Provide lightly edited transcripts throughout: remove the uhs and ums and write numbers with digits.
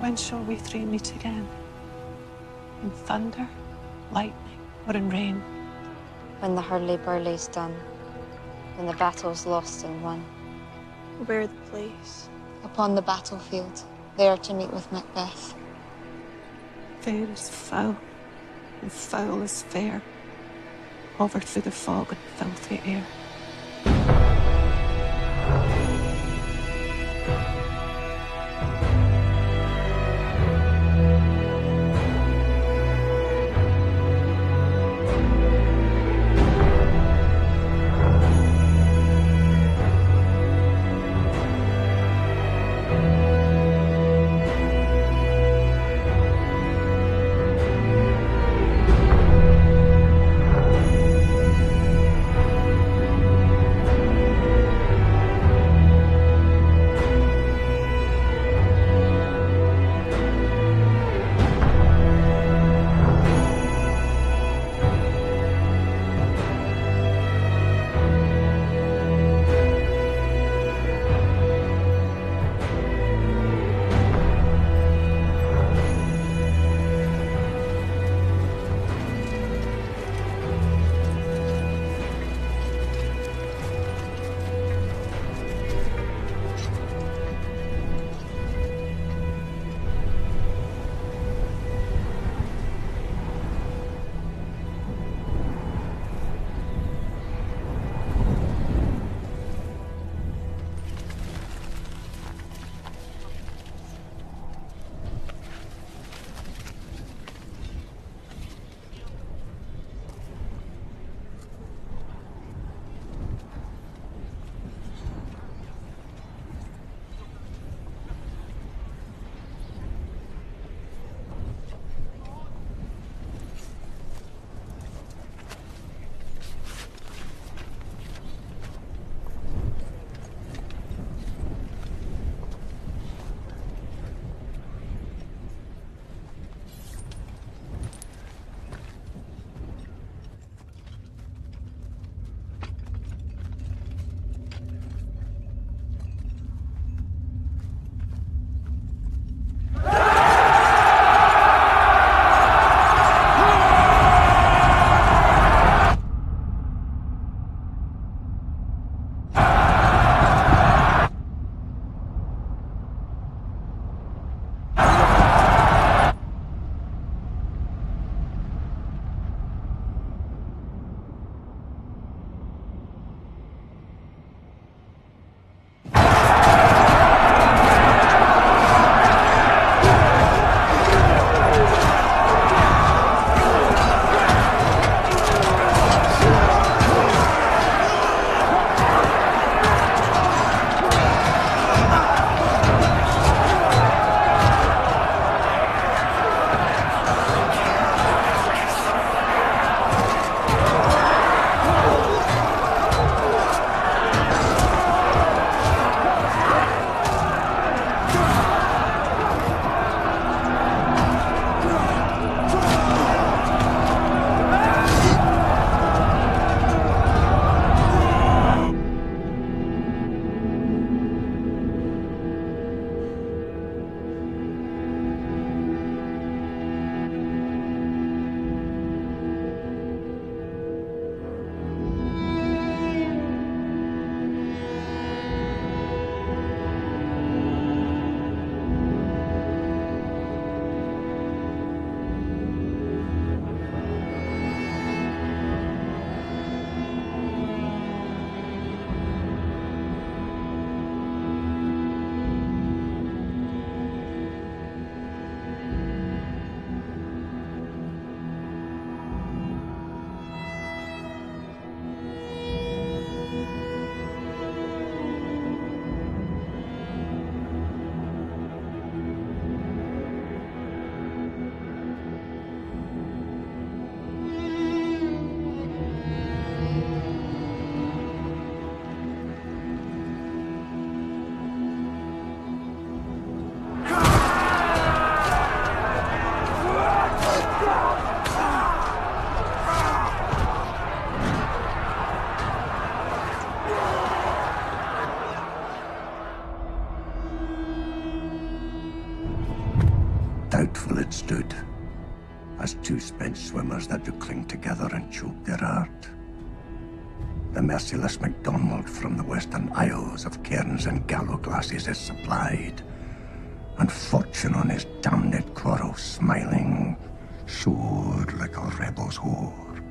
When shall we three meet again? In thunder, lightning, or in rain? When the hurly-burly's done, when the battle's lost and won. Where the place? Upon the battlefield, there to meet with Macbeth. Fair is foul, and foul is fair, hovered through the fog and filthy air. doubtful it stood, as two spent swimmers that do cling together and choke their art. The merciless MacDonald from the Western Isles of cairns and gallow glasses is supplied, and fortune on his damned quarrel smiling, soared like a rebel's whore.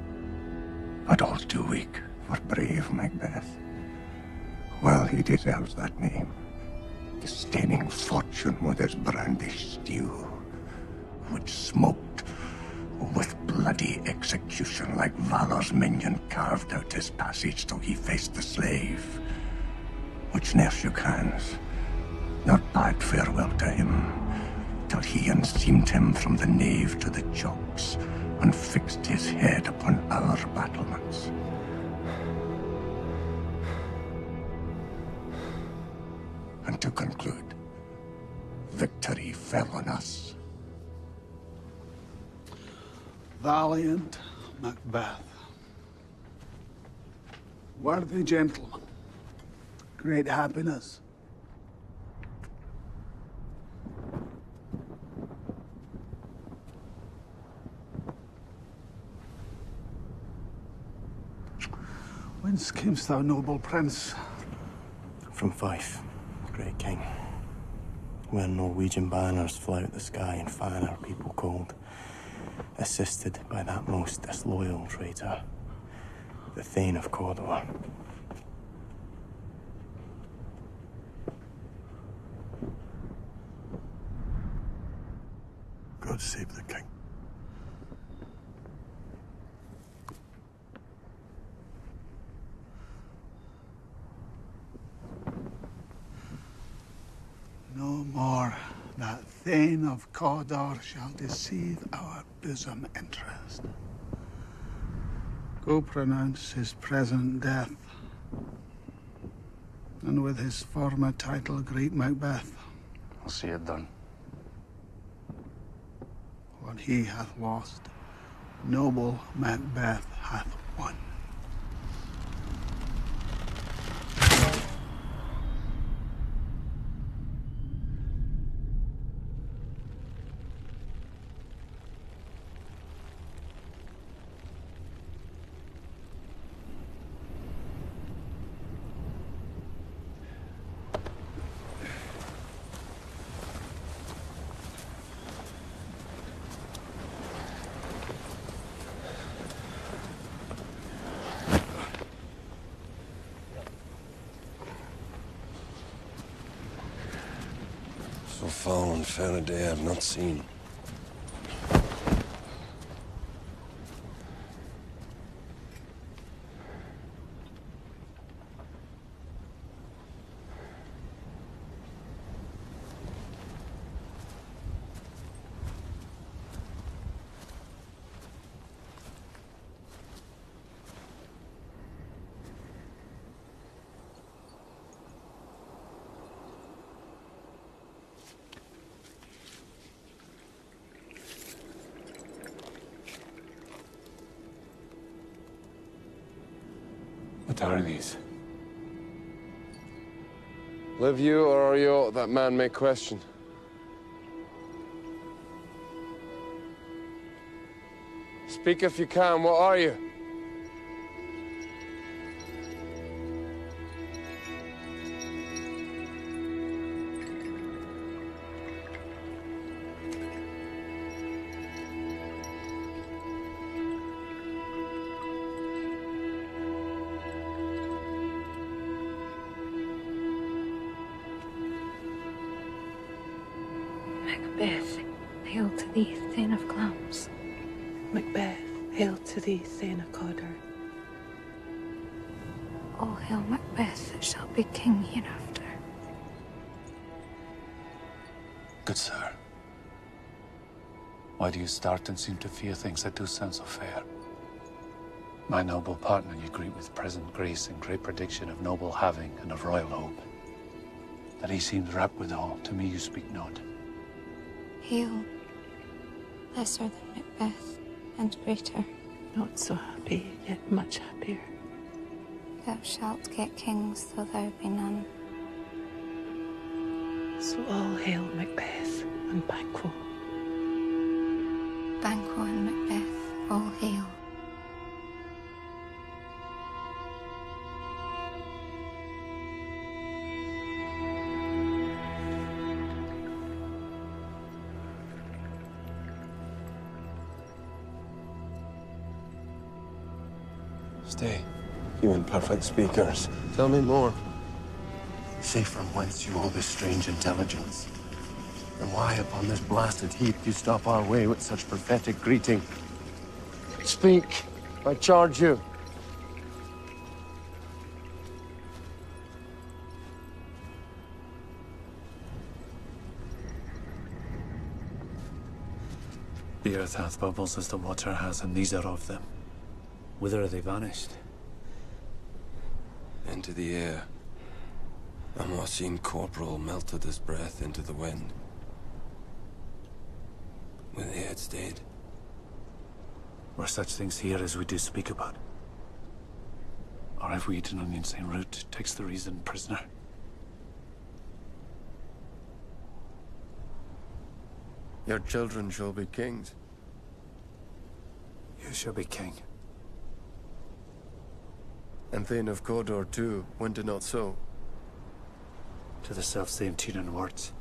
But all's too weak for brave Macbeth. Well, he deserves that name, disdaining fortune with his brandished steel, which smoked with bloody execution like Valor's minion carved out his passage till he faced the slave, which ne'er shook hands, nor bade farewell to him, till he unseamed him from the nave to the chops, and fixed his head upon our battlements. And to conclude, victory fell on us. Valiant Macbeth. Worthy gentleman. Great happiness. Whence camest thou, noble prince? From Fife, great king, where Norwegian banners flout the sky and fan our people cold, assisted by that most disloyal traitor, the Thane of Cawdor. God save the king. No more that Thane of Cawdor shall deceive our bosom interest. Go pronounce his present death, and with his former title, Great Macbeth, I'll see it done. what he hath lost, noble Macbeth hath won. So foul and fair a day I've not seen. What are these? Live you or are you aught that man may question? Speak if you can, what are you? Macbeth, hail to thee, Thane of Glamis. Macbeth, hail to thee, Thane of Cawdor. All hail Macbeth that shall be king hereafter. Good sir. Why do you start and seem to fear things that do sound so fair? My noble partner you greet with present grace and great prediction of noble having and of royal hope. That he seems rapt withal, to me you speak not. Hail, lesser than Macbeth, and greater. Not so happy, yet much happier. Thou shalt get kings, though there be none. So all hail Macbeth and Banquo. Stay. You imperfect speakers. Tell me more. Say from whence you all this strange intelligence, and why upon this blasted heath you stop our way with such prophetic greeting. Speak, I charge you. The earth hath bubbles as the water has, and these are of them. Whither are they vanished? Into the air. And what seemed corporal melted his breath into the wind. When they had stayed. Were such things here as we do speak about? Or have we eaten on the insane route, takes the reason prisoner? Your children shall be kings. You shall be king. And Thane of Cawdor too, went it not so? To the self-same tune and words.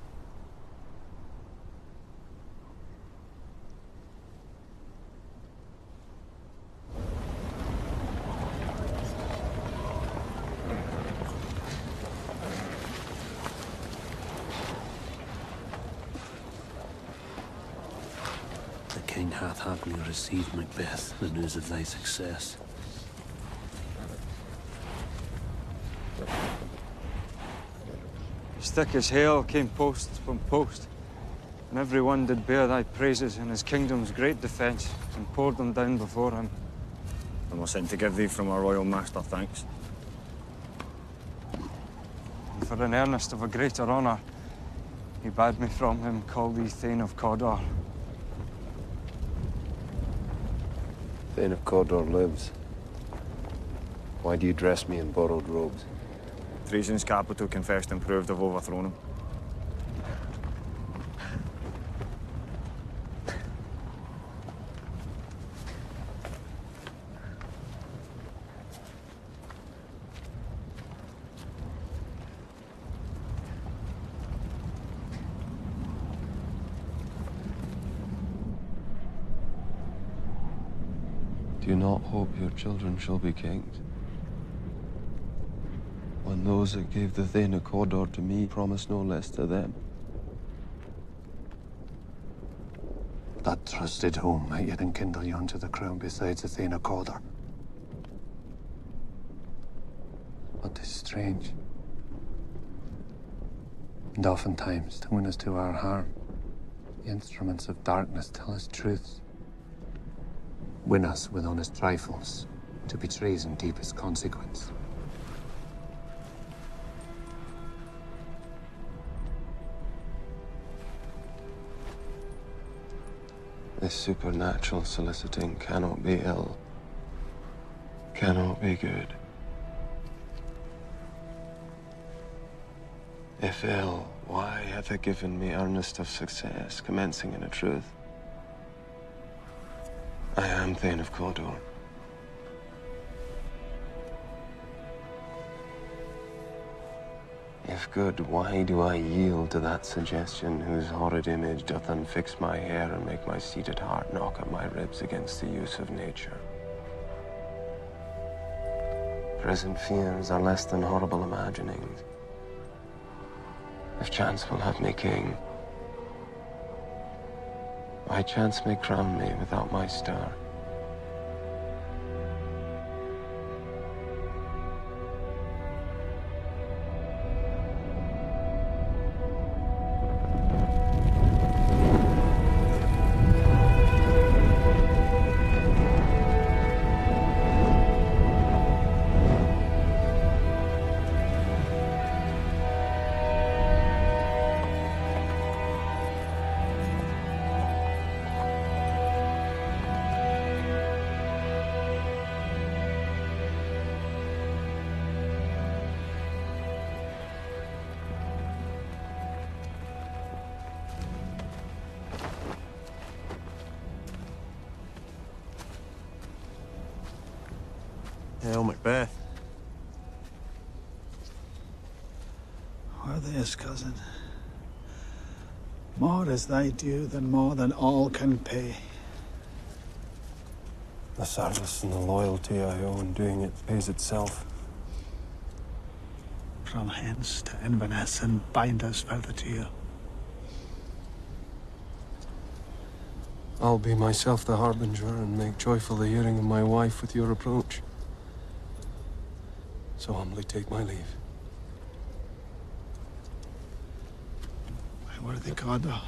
The king hath happily received, Macbeth, the news of thy success. As thick as hail came post from post, and every one did bear thy praises in his kingdom's great defence, and poured them down before him. And was sent to give thee from our royal master thanks. And for an earnest of a greater honour, he bade me from him call thee Thane of Cawdor. Thane of Cawdor lives. Why do you dress me in borrowed robes? Treason's capital confessed and proved have overthrown him. Do you not hope your children shall be kings? When those that gave the Thane of Cawdor to me promised no less to them. That trusted home might yet enkindle you unto the crown besides the Thane of Cawdor. But 'tis strange. And oftentimes, to win us to our harm, the instruments of darkness tell us truths. Win us with honest trifles, to be treason deepest consequence. This supernatural soliciting cannot be ill, cannot be good. If ill, why hath it given me earnest of success, commencing in a truth? I am Thane of Cawdor. If good, why do I yield to that suggestion whose horrid image doth unfix my hair and make my seated heart knock at my ribs against the use of nature? Present fears are less than horrible imaginings. If chance will have me king, why chance may crown me without my star. Hail, Macbeth. Worthiest cousin, more is thy due than more than all can pay. The service and the loyalty I owe in doing it pays itself. From hence to Inverness and bind us further to you. I'll be myself the harbinger and make joyful the hearing of my wife with your approach. So humbly take my leave. My worthy Cawdor.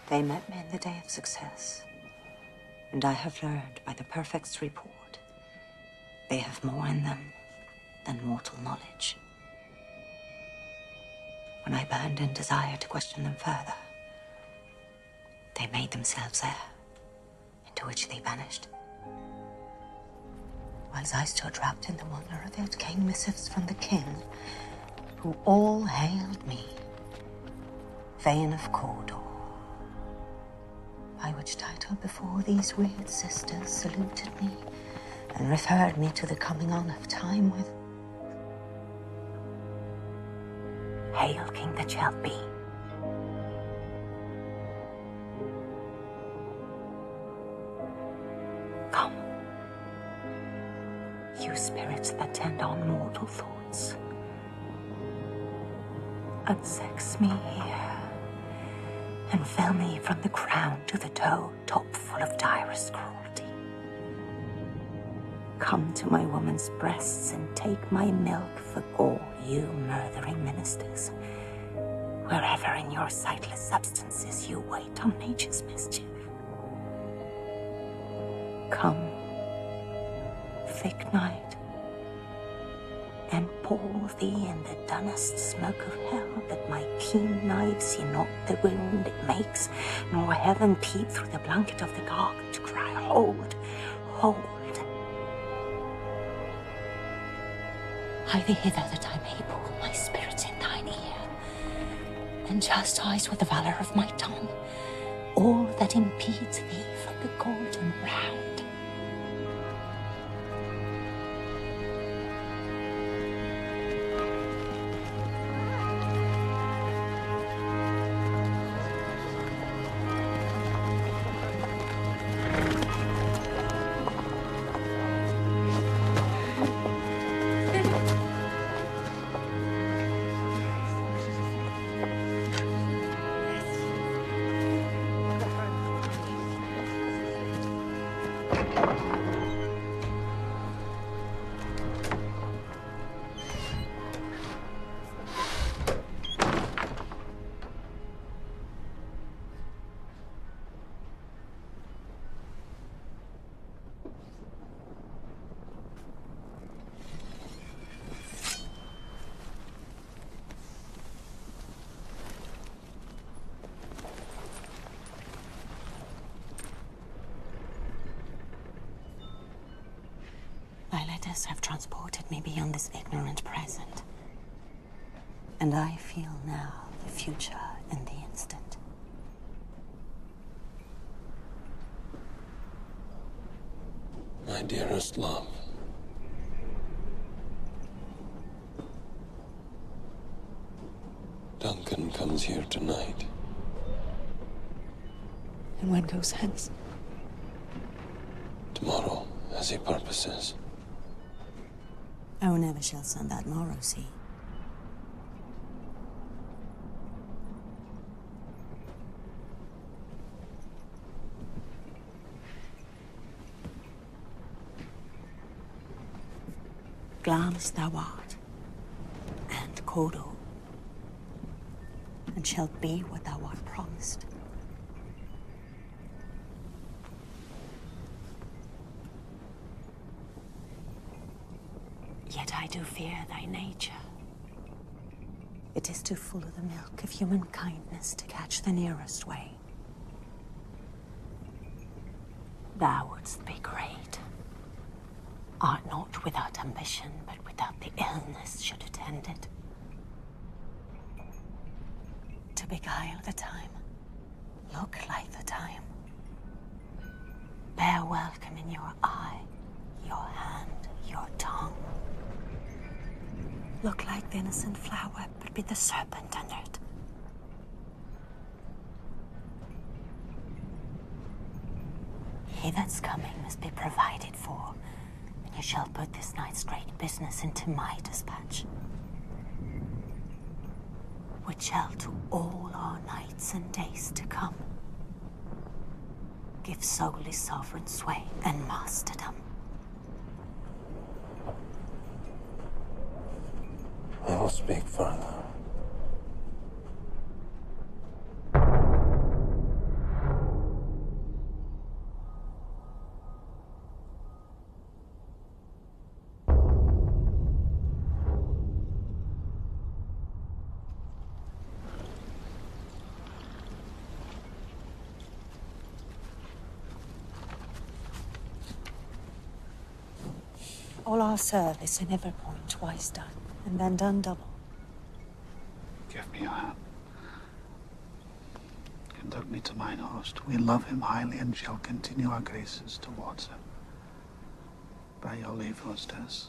They met me in the day of success, and I have learned by the Perfect's report they have more in them than mortal knowledge. When I burned in desire to question them further, they made themselves air, into which they vanished. Whilst I stood wrapped in the wonder of it, came missives from the king, who all hailed me, Thane of Cawdor. By which title before these weird sisters saluted me and referred me to the coming on of time with Hail, King that shall be. Come, you spirits that tend on mortal thoughts, unsex me here and fill me from the crown to the toe, top full of direst cruelty. Come to my woman's breasts and take my milk for gore, you murthering ministers, wherever in your sightless substances you wait on nature's mischief. Come, thick night, and pour thee in the dunnest smoke of hell, that my keen knives see not the wound it makes, nor heaven peep through the blanket of the dark to cry, hold, hold. Hie thee hither that I may pour my spirit in thine ear, and chastise with the valor of my tongue all that impedes thee from the golden round. Thy letters have transported me beyond this ignorant present, and I feel now the future in the instant. My dearest love, Duncan comes here tonight. And when goes hence? Tomorrow, as he purposes. Oh, never shall send that morrow see. Glance thou art, and Cawdor and shalt be what thou art promised. Yet I do fear thy nature. It is too full of the milk of human kindness to catch the nearest way. Thou wouldst be great. Art not without ambition, but without the illness should attend it. To beguile the time, look like the time. Bear welcome in your eye, your hand, your tongue. Look like the innocent flower, but be the serpent under it. He that's coming must be provided for, and you shall put this night's great business into my dispatch, which shall to all our nights and days to come give solely sovereign sway and masterdom. I will speak further. All our service in every point twice done, and then done double. Give me your hand. Conduct me to mine host. We love him highly and shall continue our graces towards him. By your leave, hostess.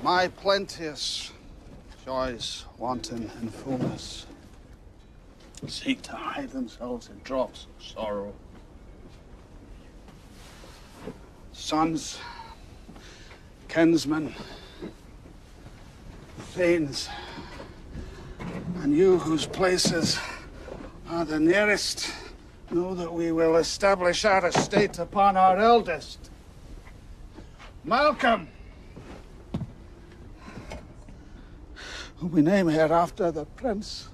My plenteous joys, wanton in fullness, seek to hide themselves in drops of sorrow. Sons, kinsmen, thanes, and you whose places are the nearest, know that we will establish our estate upon our eldest, Malcolm, who we name hereafter the Prince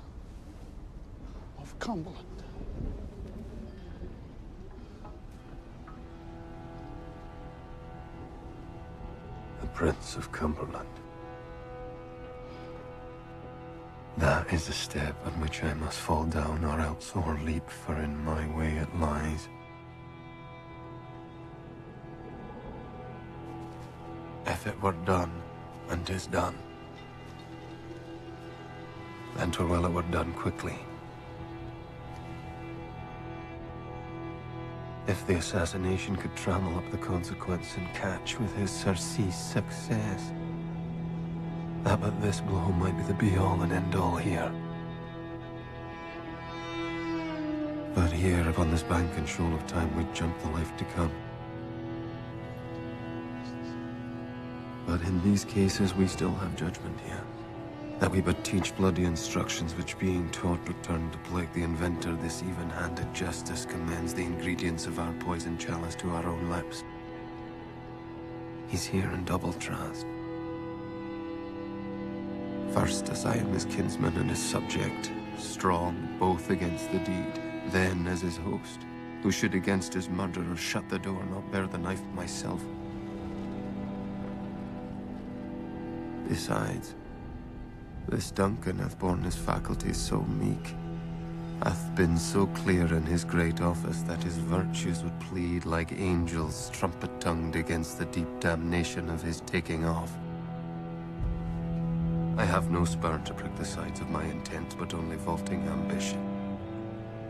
of Cumberland. The Prince of Cumberland. That is the step on which I must fall down or else o'erleap, for in my way it lies. If it were done, and 'tis done, then 'twere well it were done quickly. If the assassination could trammel up the consequence and catch with his surcease success, that but this blow might be the be-all and end-all here. But here, upon this bank and shoal of time, we'd jump the life to come. But in these cases, we still have judgment here. That we but teach bloody instructions which, being taught, return to plague the inventor. This even-handed justice commends the ingredients of our poison chalice to our own lips. He's here in double trust. First, as I am his kinsman and his subject, strong both against the deed, then as his host, who should against his murderer shut the door, not bear the knife myself. Besides, this Duncan hath borne his faculties so meek, hath been so clear in his great office that his virtues would plead like angels trumpet-tongued against the deep damnation of his taking off. I have no spur to prick the sides of my intent, but only vaulting ambition,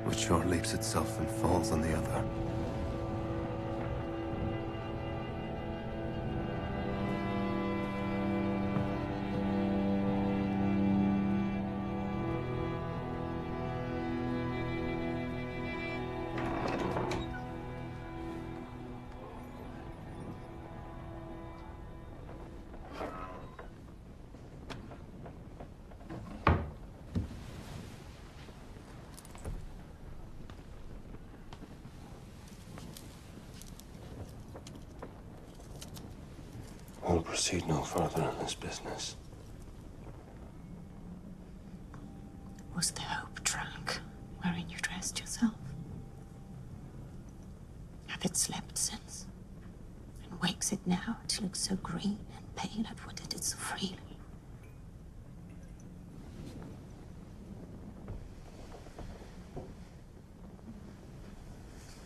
which sure leaps itself and falls on the other. I'll proceed no further in this business. Was the hope drunk wherein you dressed yourself? Hath it slept since? And wakes it now to look so green and pale at what it did so freely?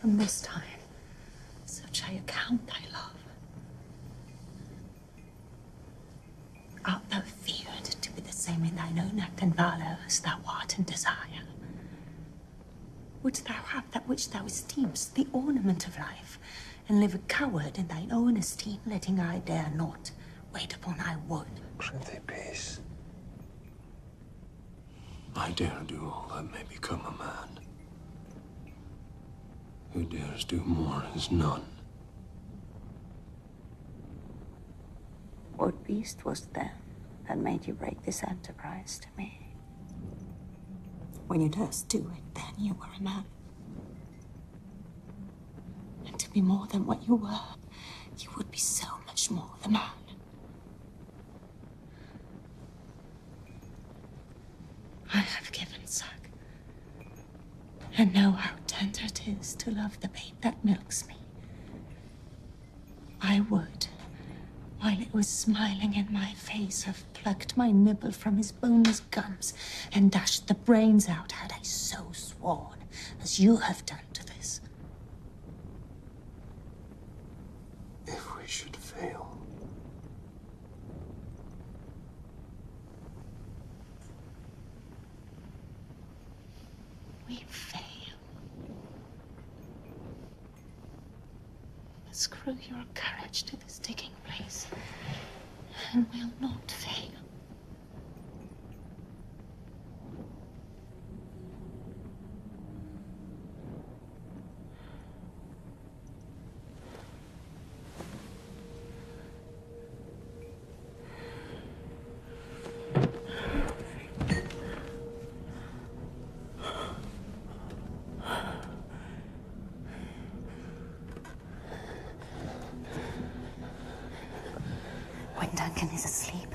From this time, such I account thy love. Art thou feared to be the same in thine own act and valor as thou art in desire? Wouldst thou have that which thou esteemest the ornament of life, and live a coward in thine own esteem, letting I dare not wait upon I would? Prithee, peace. I dare do all that may become a man. Who dares do more is none. What beast was then that made you break this enterprise to me? When you durst do it, then you were a man. And to be more than what you were, you would be so much more the man. I have given suck, and know how tender it is to love the babe that milks me. I would, while it was smiling in my face, have plucked my nipple from his boneless gums and dashed the brains out had I so sworn, as you have done to this. If we should fail. We fail. Screw your courage to this digging place, and we'll not fail. When Duncan is asleep,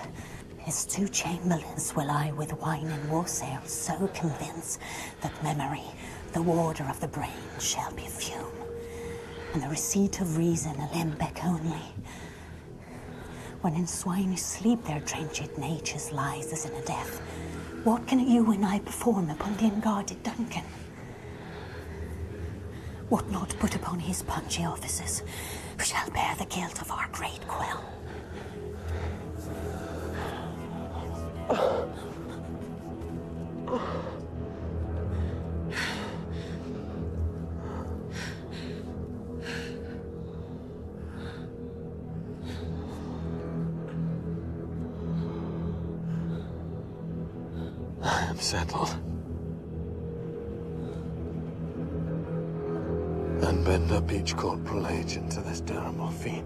his two chamberlains will I with wine and wassail so convince that memory, the warder of the brain, shall be a fume, and the receipt of reason a limbeck only. When in swinish sleep their drenched natures lies as in a death, what can you and I perform upon the unguarded Duncan? What not put upon his punchy officers, who shall bear the guilt of our great quell? I am settled. And bend up each corporal agent to this terrible feat.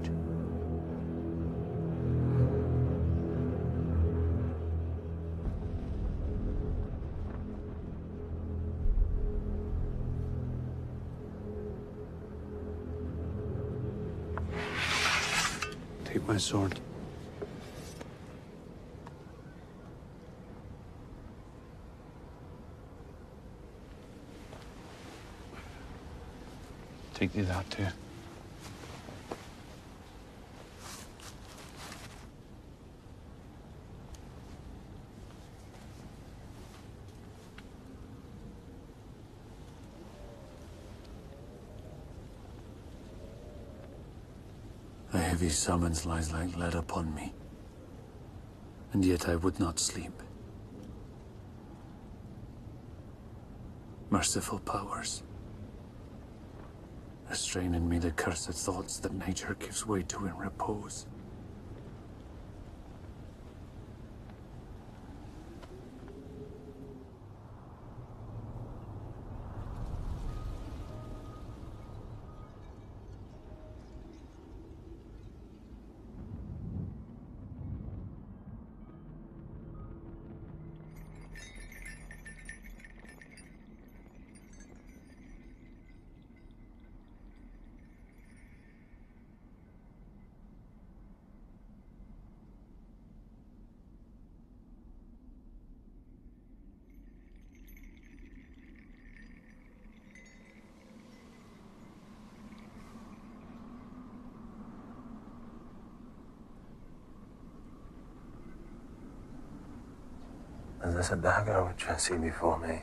Take my sword. Take thee that too. heavy summons lies like lead upon me, and yet I would not sleep. Merciful powers, restrain in me the cursed thoughts that nature gives way to in repose. Is this a dagger which I see before me?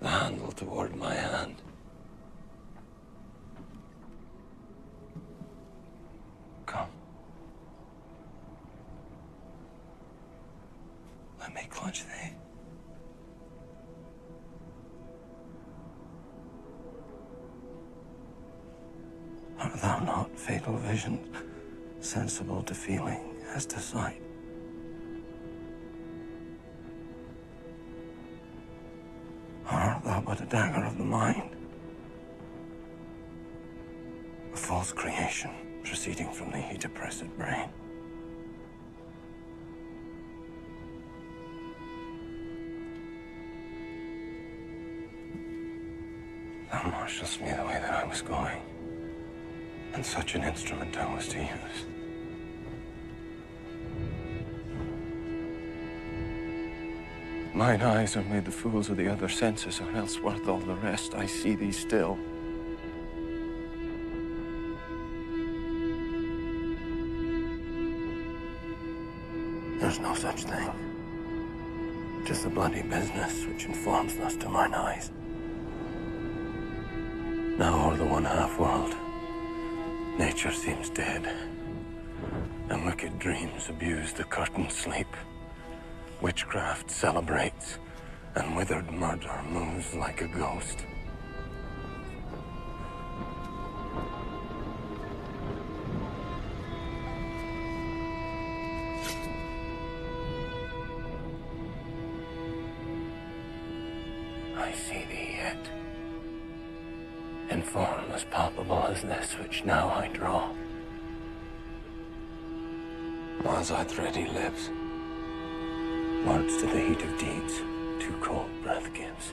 The handle toward my hand. Come. Let me clutch thee. Art thou not, fatal vision, sensible to feeling as to sight? Or art thou but a dagger of the mind? A false creation proceeding from the heat-oppressed brain? Thou marshallest me the way that I was going. And such an instrument I was to use. Mine eyes are made the fools of the other senses, or else worth all the rest, I see thee still. There's no such thing. 'Tis the bloody business which informs thus to mine eyes. Now o'er the one-half world, nature seems dead, and wicked dreams abuse the curtained sleep. Witchcraft celebrates, and withered murder moves like a ghost. I see thee yet, in form as palpable as this which now I draw. As I thread he lives, words to the heat of deeds, too cold breath gives.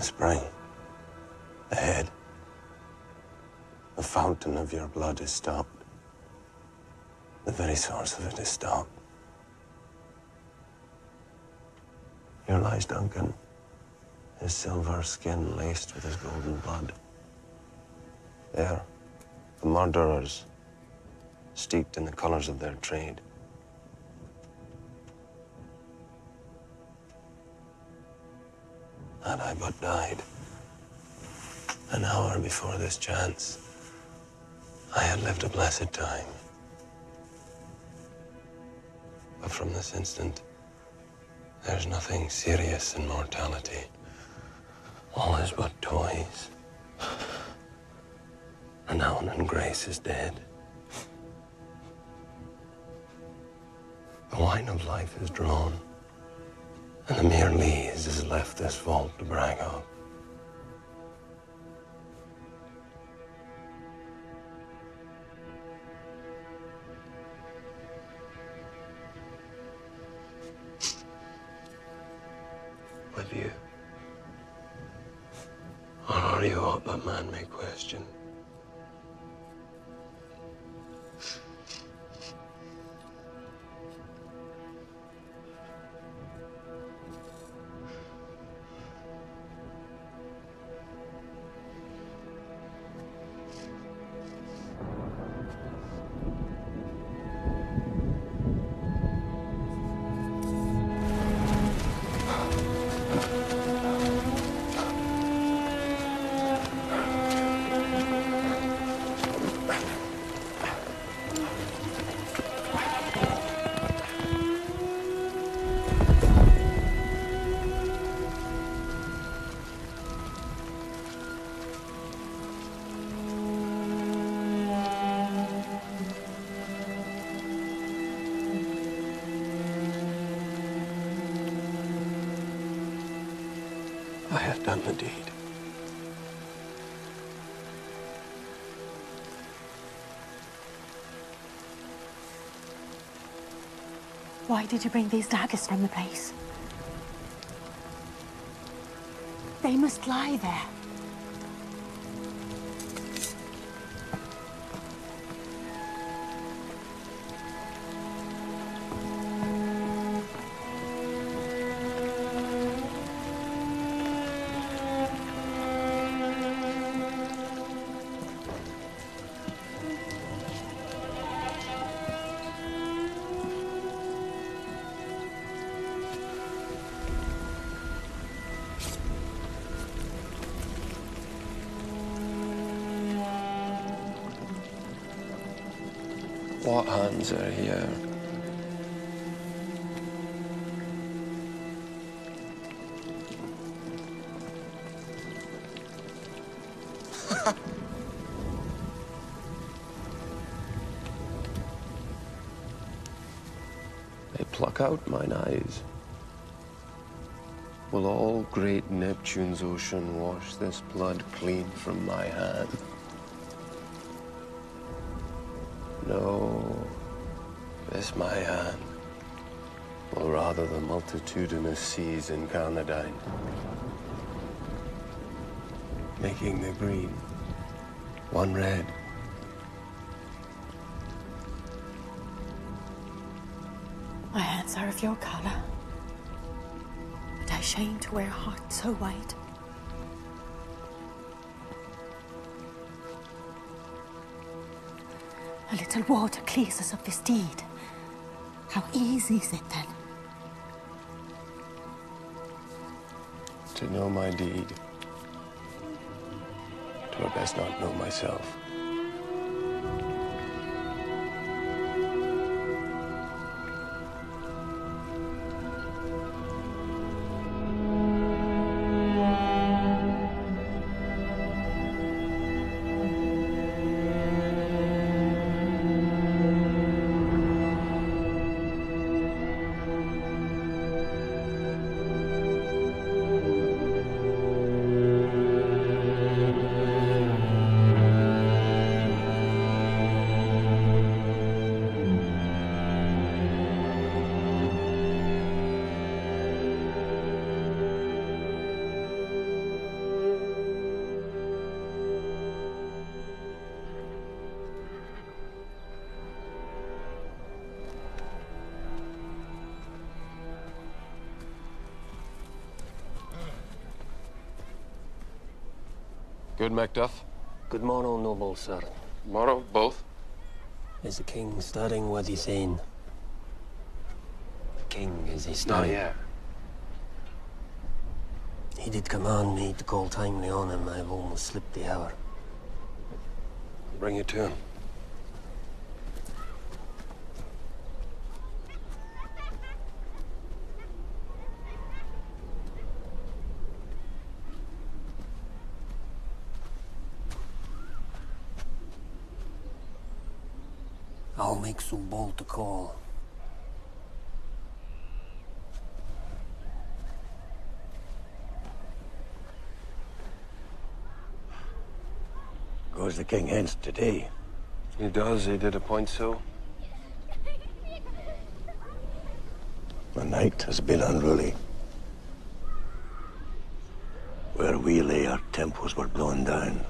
spring, the head, the fountain of your blood is stopped. The very source of it is stopped. Here lies Duncan, his silver skin laced with his golden blood. There, the murderers, steeped in the colors of their trade. Had I but died an hour before this chance, I had lived a blessed time. But from this instant, there's nothing serious in mortality. All is but toys. Renown and grace is dead. The wine of life is drawn, and the mere lees is left this vault to brag of. With you? Or are you aught that man may question? I have done the deed. Why did you bring these daggers from the place? They must lie there. What hands are here? They pluck out mine eyes. Will all great Neptune's ocean wash this blood clean from my hand? No, this my hand, or rather the multitudinous seas in Carnadine, making the green one red. My hands are of your color, but I shame to wear a heart so white. A little water clears us of this deed. How easy is it then? To know my deed, 'twere best not know myself. Good, Macduff? Good morrow, noble sir. Morrow, both? Is the king stirring with his ain? The king, is he stirring? Not yet. He did command me to call timely on him. I have almost slipped the hour. I'll bring you to him. I'll make so bold to call. Goes the king hence today? He does, he did appoint so. The night has been unruly. Where we lay, our temples were blown down.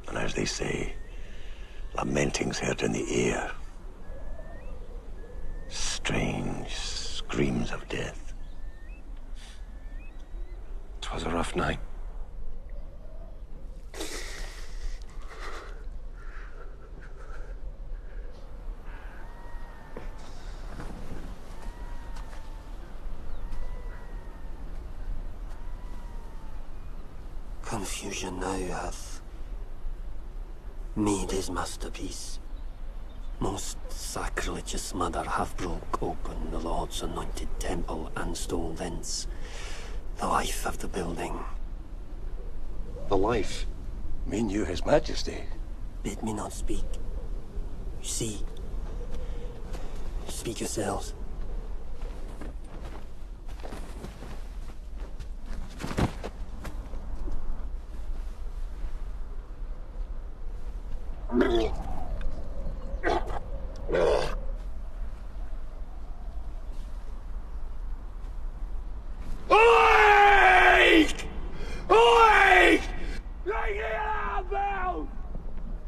And as they say, lamenting's heard in the air. Strange screams of death. 'Twas a rough night. Confusion now hath made his masterpiece. Most sacrilegious mother hath broke open the Lord's anointed temple and stole thence the life of the building. The life? Mean you, His Majesty? Bid me not speak. You see, speak yourselves.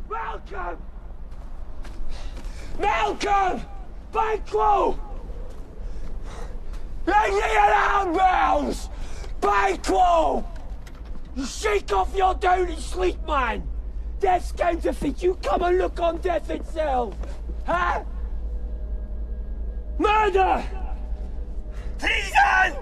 Malcolm! Malcolm! Banquo! Bring the alarm bells! Banquo! You shake off your downy sleep, man! Death's counterfeit, you come and look on death itself! Huh? Murder! Treason!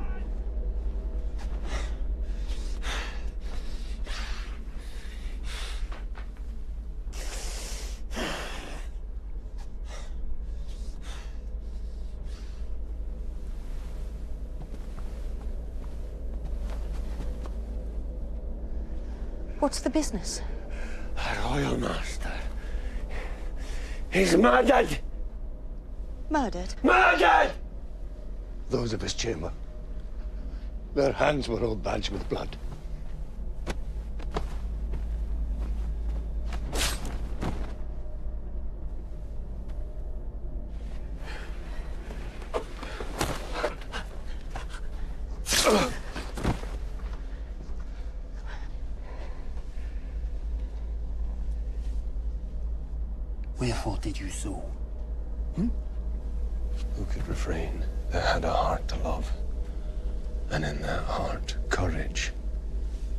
What's the business? Our royal master. He's murdered! Murdered? Murdered! Those of his chamber. Their hands were all badged with blood. Wherefore did you so? Who could refrain that had a heart to love? And in that heart, courage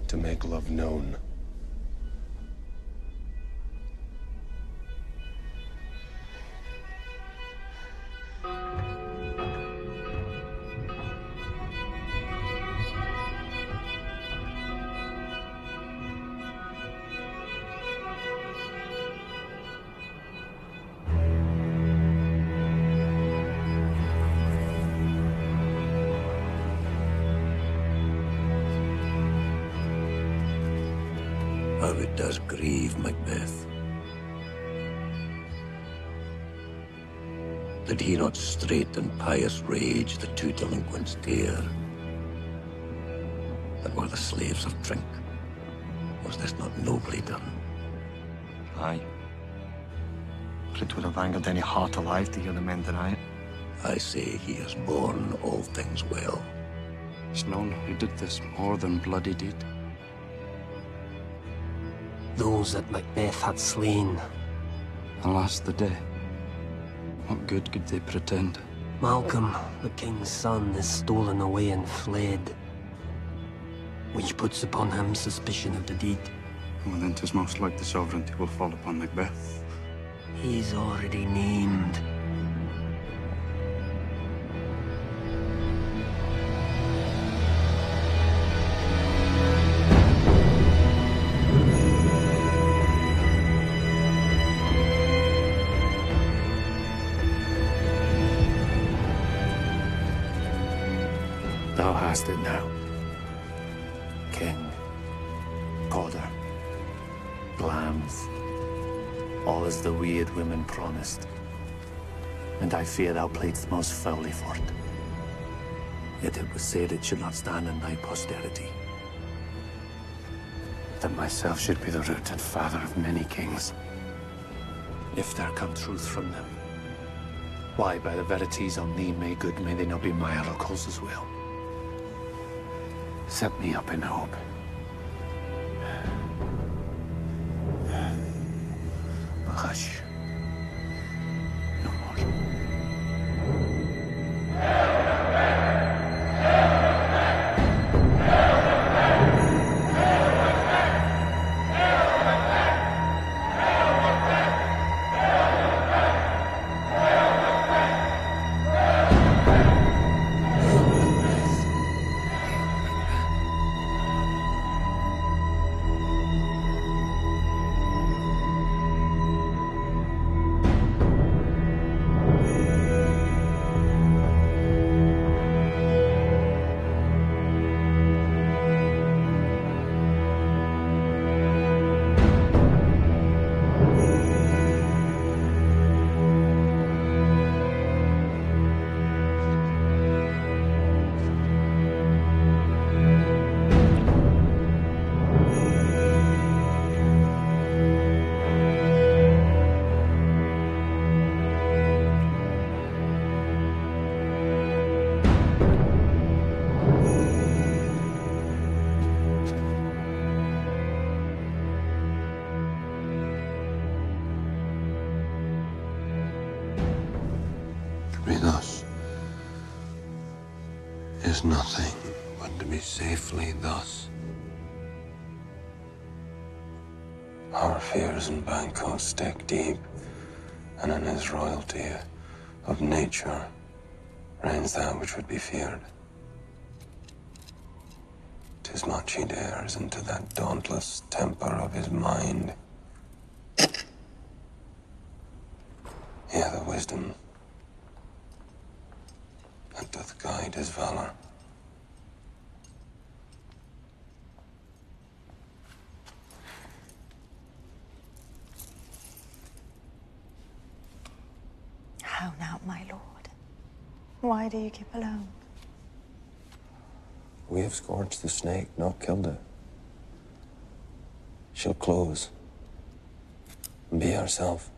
to make love known. How it does grieve Macbeth. Did he not straight and pious rage the two delinquents dare, that were the slaves of drink? Was this not nobly done? Aye. But it would have angered any heart alive to hear the men deny it. I say he has borne all things well. There's none who did this more than bloody deed. Those that Macbeth had slain. Alas, the day. What good could they pretend? Malcolm, the king's son, is stolen away and fled. which puts upon him suspicion of the deed. Well, then 'tis most like the sovereignty will fall upon Macbeth. He's already named. Thou hast it now. King, Cawdor, Glamis, all as the weird women promised. And I fear thou playedst most foully for it. Yet it was said it should not stand in thy posterity. That myself should be the root and father of many kings. If there come truth from them, why, by the verities on thee may good, may they not be my oracles as well. Set me up in hope. Hush. No more. Is nothing but to be safely thus. Our fears in Banquo stick deep, and in his royalty of nature reigns that which would be feared. 'Tis much he dares into that dauntless temper of his mind. Yea, the wisdom that doth guide his valor. How now, my lord? Why do you keep alone? We have scourged the snake, not killed it. She'll close and be herself,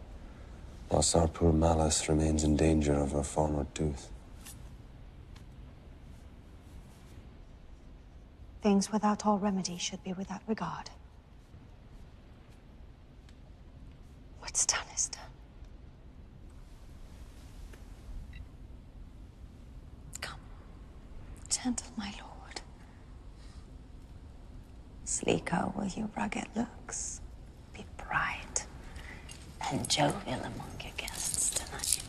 whilst our poor Malice remains in danger of her former tooth. Things without all remedy should be without regard. What's done is done. Come, gentle my lord. Sleeker will your rugged looks. Be bright and jovial among your guests tonight.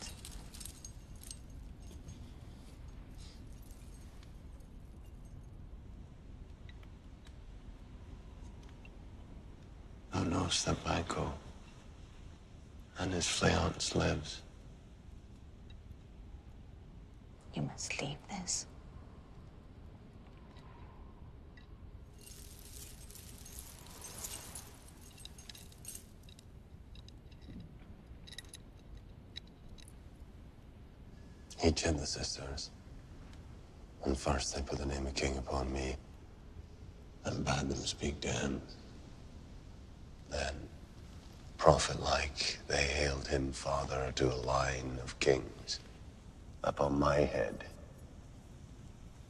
Thou knowest that Banquo and his fleance lives. You must leave this. He chid the sisters, and first they put the name of king upon me, and bade them speak to him. Then, prophet-like, they hailed him father to a line of kings. Upon my head,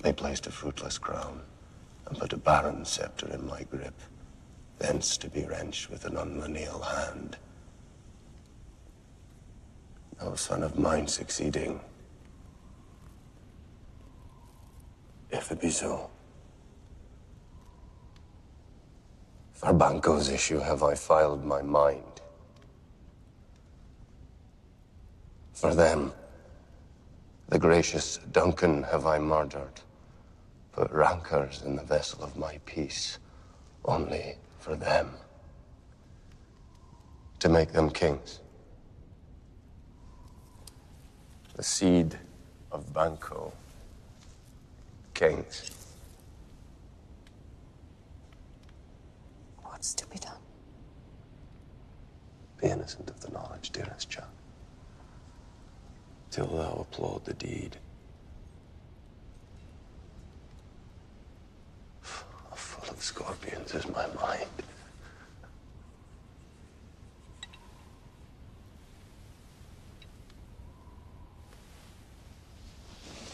they placed a fruitless crown, and put a barren scepter in my grip, thence to be wrenched with an unlineal hand. No son of mine succeeding. If it be so, For Banco's issue have I filed my mind. For them, the gracious Duncan have I murdered, put rancors in the vessel of my peace, only for them. To make them kings. The seed of Banco, kings. What's to be done? Be innocent of the knowledge, dearest child, till thou applaud the deed. Full of scorpions is my mind.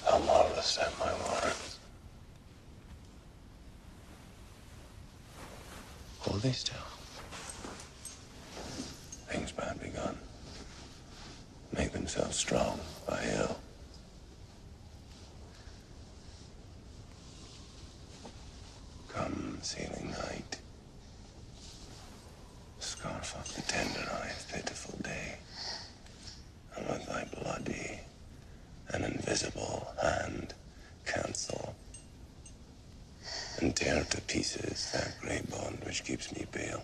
How marvelous are my words. Hold thee still. Things bad begun make themselves strong by ill. Come, sealing night, scarf up the tender eye of pitiful day, and with thy bloody and invisible hand cancel and tear to pieces that grey bond which keeps me pale.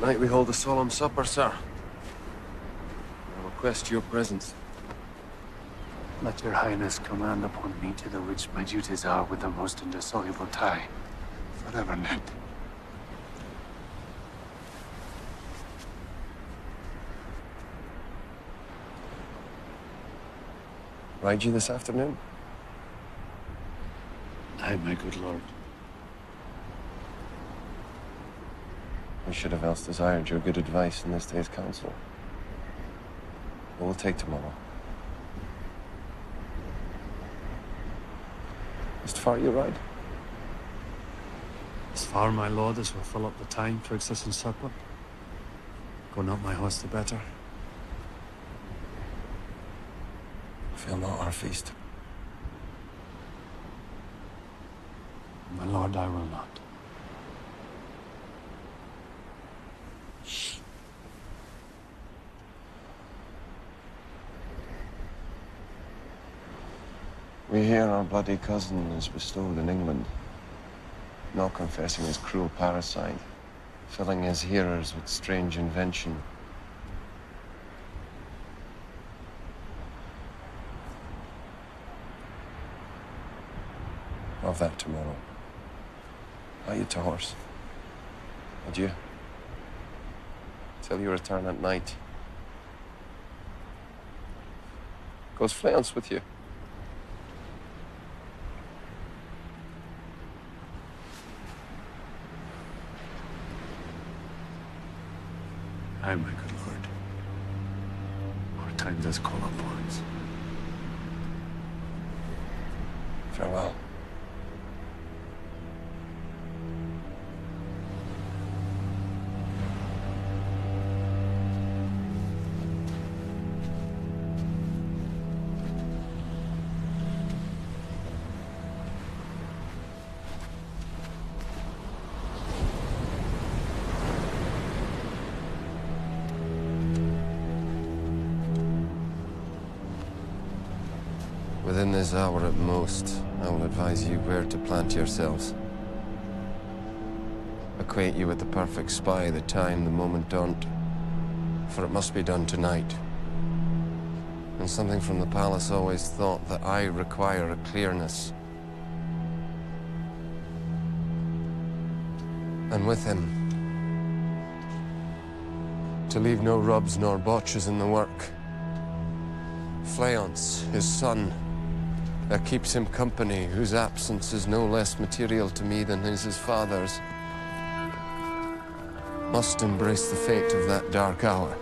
Tonight we hold a solemn supper, sir. I request your presence. Let your highness command upon me to the which my duties are with the most indissoluble tie, forever knit. Ride you this afternoon? Aye, my good lord. We should have else desired your good advice in this day's council. But we'll take tomorrow. Is 't far you ride? As far, my lord, as will fill up the time twixt us and supper. Go not my horse the better. Fail not our feast. My lord, I will not. We hear our bloody cousin is bestowed in England, not confessing his cruel parricide, filling his hearers with strange invention. Of that tomorrow. Are you to horse? Adieu. Till you return at night. Goes Fleance with you? Aye, my good lord. Our time does call upon us. Farewell. Within this hour at most, I will advise you where to plant yourselves. acquaint you with the perfect spy, the time, the moment don't. For it must be done tonight. And something from the palace always thought that I require a clearness. And with him, to leave no rubs nor botches in the work. Fleance, his son, that keeps him company, whose absence is no less material to me than is his father's, must embrace the fate of that dark hour.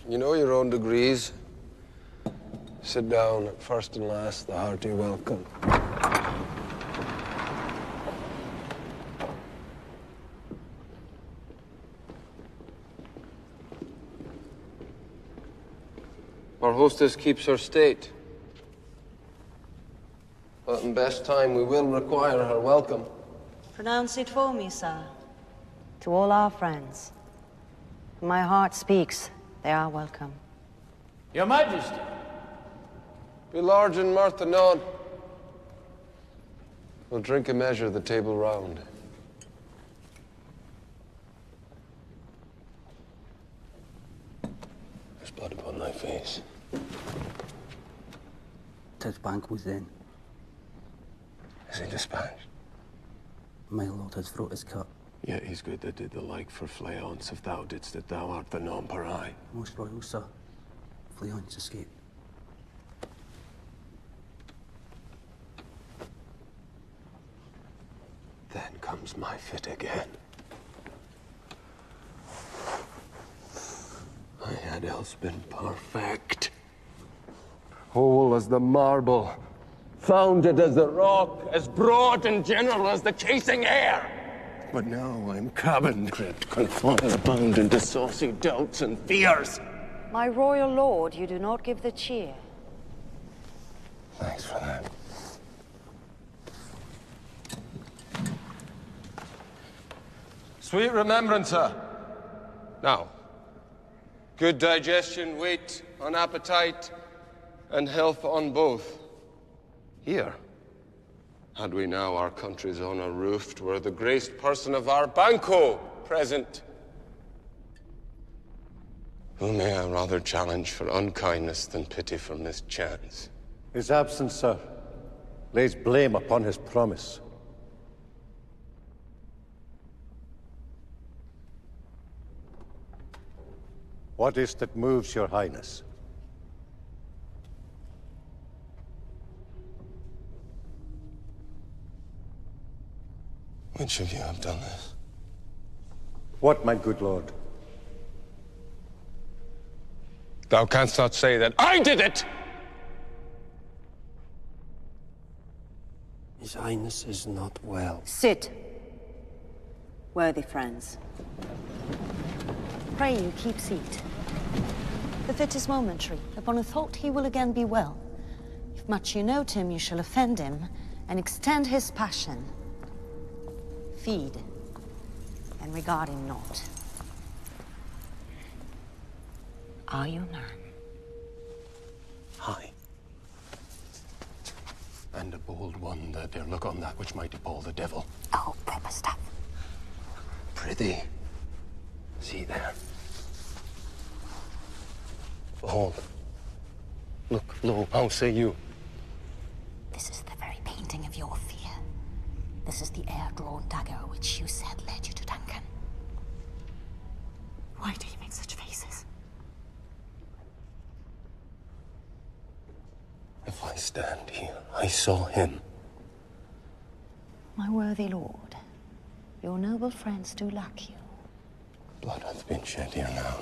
You know your own degrees. Sit down at first and last, the hearty welcome. Our hostess keeps her state. But in best time, we will require her welcome. Pronounce it for me, sir. To all our friends. My heart speaks. They are welcome. Your Majesty. Be large in mirth anon. We'll drink a measure the table round. There's blood upon thy face. 'Tis bank within. Is he dispatched? My lord, his throat is cut. Yet he's good that did the like for Fleance, if thou didst that thou art the non-parai. Most royal, sir. Fleance escaped. Then comes my fit again. I had else been perfect. Whole as the marble, founded as the rock, as broad and general as the chasing air. But now I'm cabined, cribbed, confined, bound into saucy doubts and fears. My royal lord, you do not give the cheer. Thanks for that. Sweet remembrancer. Now, good digestion, weight on appetite, and health on both. Here, had we now our country's honor roofed, were the graced person of our Banco present. Who may I rather challenge for unkindness than pity for mischance? His absence, sir, lays blame upon his promise. What is that moves your highness? Which of you have done this? What, my good lord? Thou canst not say that I did it! His Highness is not well. Sit. Worthy friends. Pray you keep seat. The fit is momentary. Upon a thought he will again be well. If much you note him, you shall offend him and extend his passion. Feed and regard him not. Are you a man? Aye. And a bold one that dare look on that which might appall the devil. Oh, proper stuff. Prithee, see there. Behold. Look, lo, how say you? This is the very painting of your fear. This is the air-drawn dagger which you said led you to Duncan. Why do you make such faces? If I stand here, I saw him. My worthy lord, your noble friends do lack you. Blood hath been shed here now,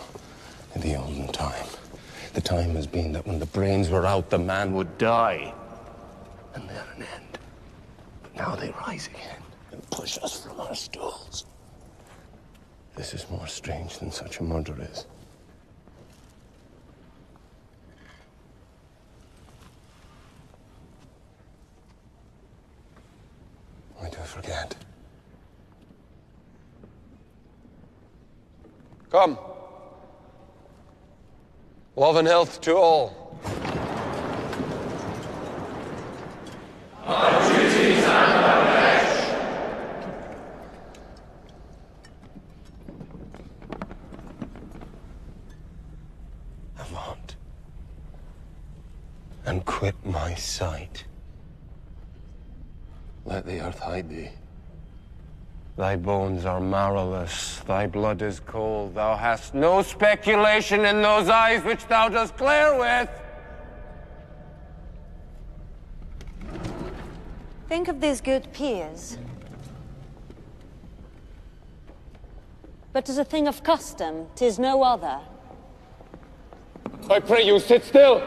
in the olden time. The time has been that when the brains were out, the man would die. And they're an end. But now they rise again and push us from our stools. This is more strange than such a murder is. I do forget. Come. Love and health to all. Our duties and our flesh. Avaunt. And quit my sight. Let the earth hide thee. Thy bones are marrowless, thy blood is cold, thou hast no speculation in those eyes which thou dost glare with. Think of these good peers. But as a thing of custom, 'tis no other. I pray you, sit still!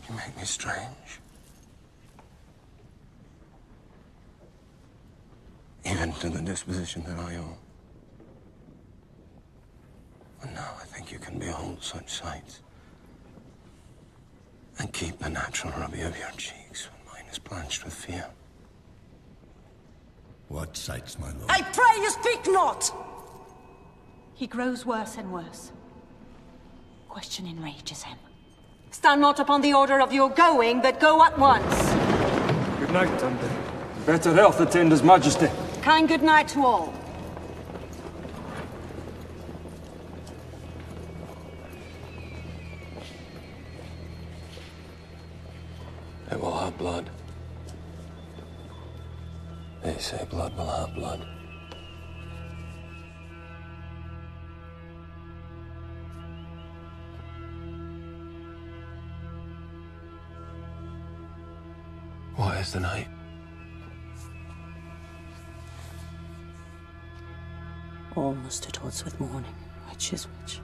You make me strange. Even to the disposition that I own. And now I think you can behold such sights. And keep the natural ruby of your cheeks when mine is blanched with fear. What sights, my lord? I pray you speak not! He grows worse and worse. Question enrages him. Stand not upon the order of your going, but go at once. Good night, and better health attend his majesty. Kind good night to all. It will have blood. They say blood will have blood. What is the night? All must at odds with morning. Which is which?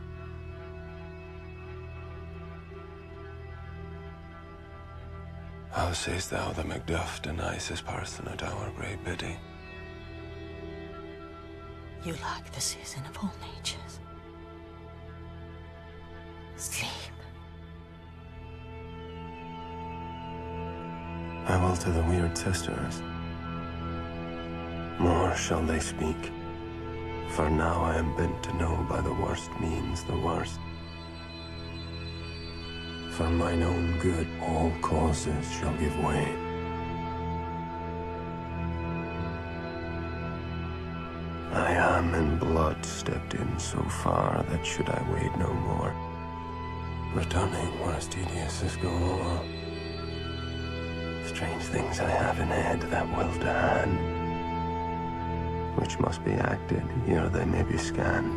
How sayst thou the Macduff denies his parson at our great bidding? You lack the season of all natures. Sleep. I will to the weird sisters. More shall they speak. For now I am bent to know by the worst means the worst. For mine own good, all causes shall give way. I am in blood stepped in so far that should I wade no more, returning were as tedious as go. Strange things I have in head that will to hand, which must be acted ere they may be scanned.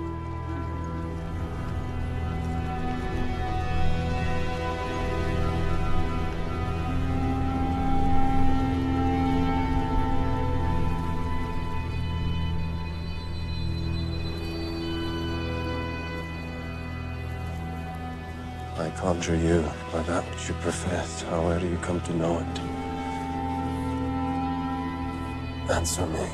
conjure you by that which you profess, however you come to know it. Answer me.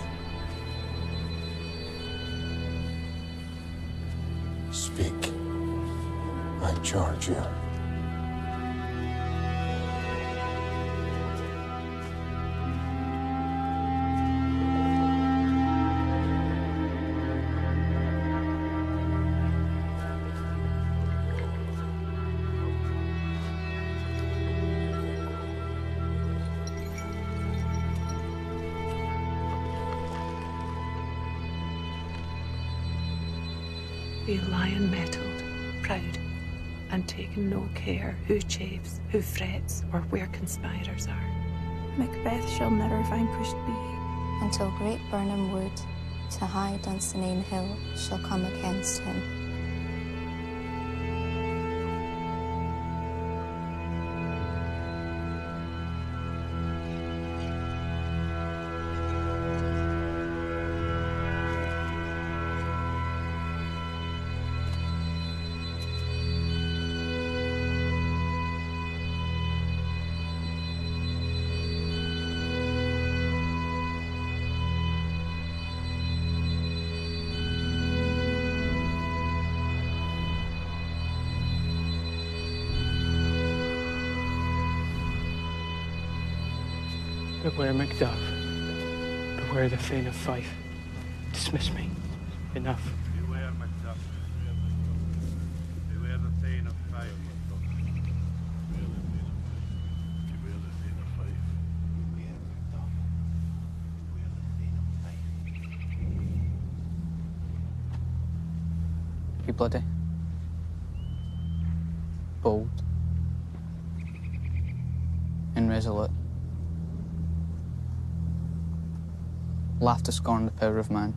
Speak, I charge you. Be a lion mettled, proud, and taking no care who chafes, who frets, or where conspirators are. Macbeth shall never vanquished be. Until great Birnam Wood, to high Dunsinane Hill, shall come against him. Beware Macduff. Beware the Thane of Fife. Dismiss me. Enough. Beware Macduff. Beware the Thane of Fife. Beware the Thane of Fife. Beware Macduff. Beware the Thane of Fife. Be bloody. Bold. And resolute. Laugh to scorn the power of man.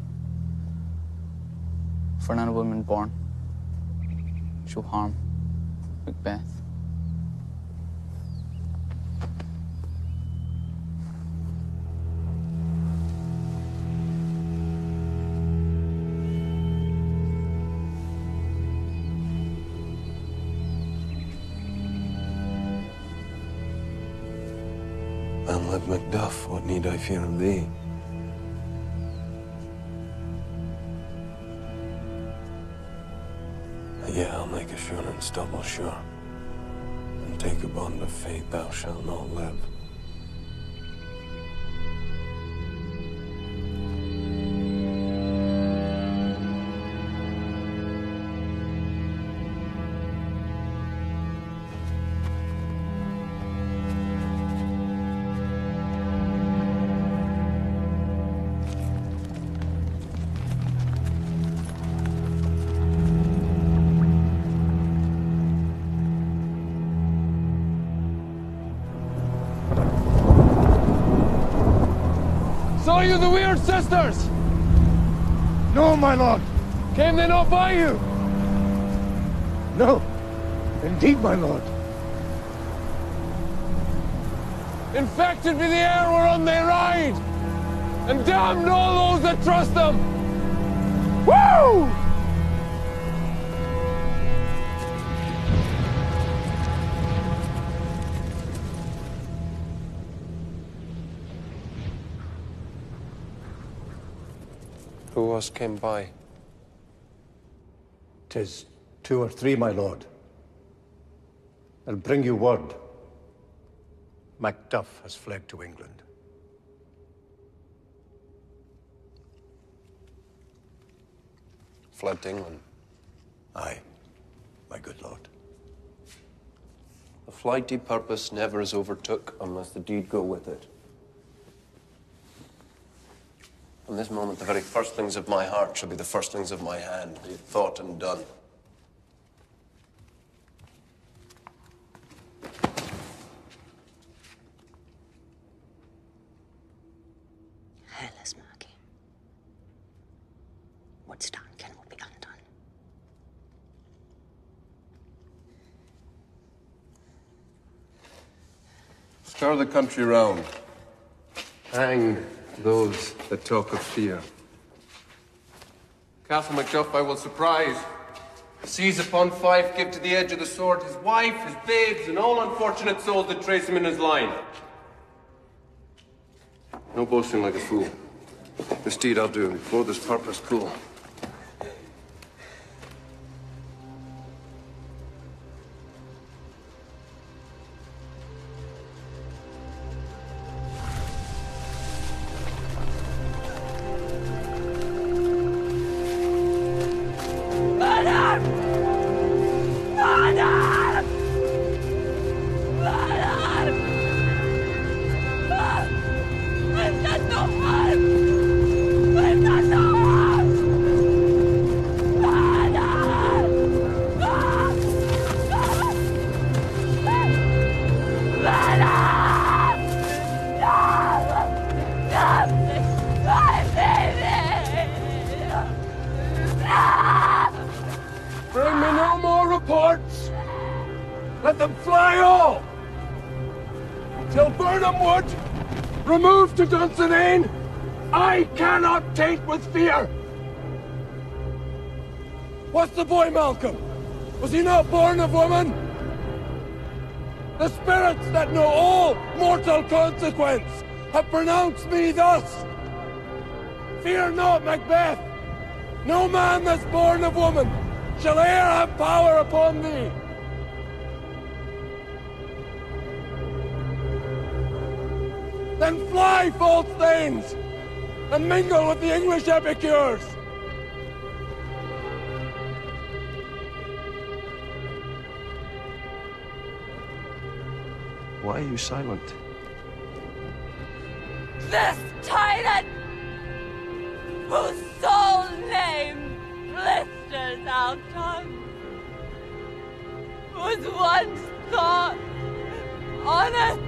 For none woman born shall harm Macbeth. Man like Macduff, what need I fear of thee? Yeah, I'll make assurance double sure, and take a bond of fate thou shalt not live. Saw you the Weird Sisters? No, my lord. Came they not by you? No. Indeed, my lord. Infected be the air whereon they ride, and damned all those that trust them. Woo! Who was came by? 'Tis 2 or 3, my lord. I'll bring you word. Macduff has fled to England. Fled to England? Aye, my good lord. The flighty purpose never is overtook unless the deed go with it. From this moment, the very firstlings of my heart shall be the firstlings of my hand, be it thought and done. Hellas Magi. What's done cannot be undone. Scour the country round. Hang those that talk of fear. Castle Macduff I will surprise. Seize upon Fife, give to the edge of the sword his wife, his babes, and all unfortunate souls that trace him in his line. No boasting like a fool. This deed I'll do before this purpose cool. Bring me no more reports. Let them fly all. Till Burnham Wood, removed to Dunsinane, I cannot take with fear. What's the boy, Malcolm? Was he not born of woman? The spirits that know all mortal consequence have pronounced me thus. Fear not, Macbeth. No man that's born of woman shall e'er have power upon thee. Then fly, false thanes, and mingle with the English epicures. Why are you silent? This tyrant, whose sole name blisters our tongue, was once thought honest.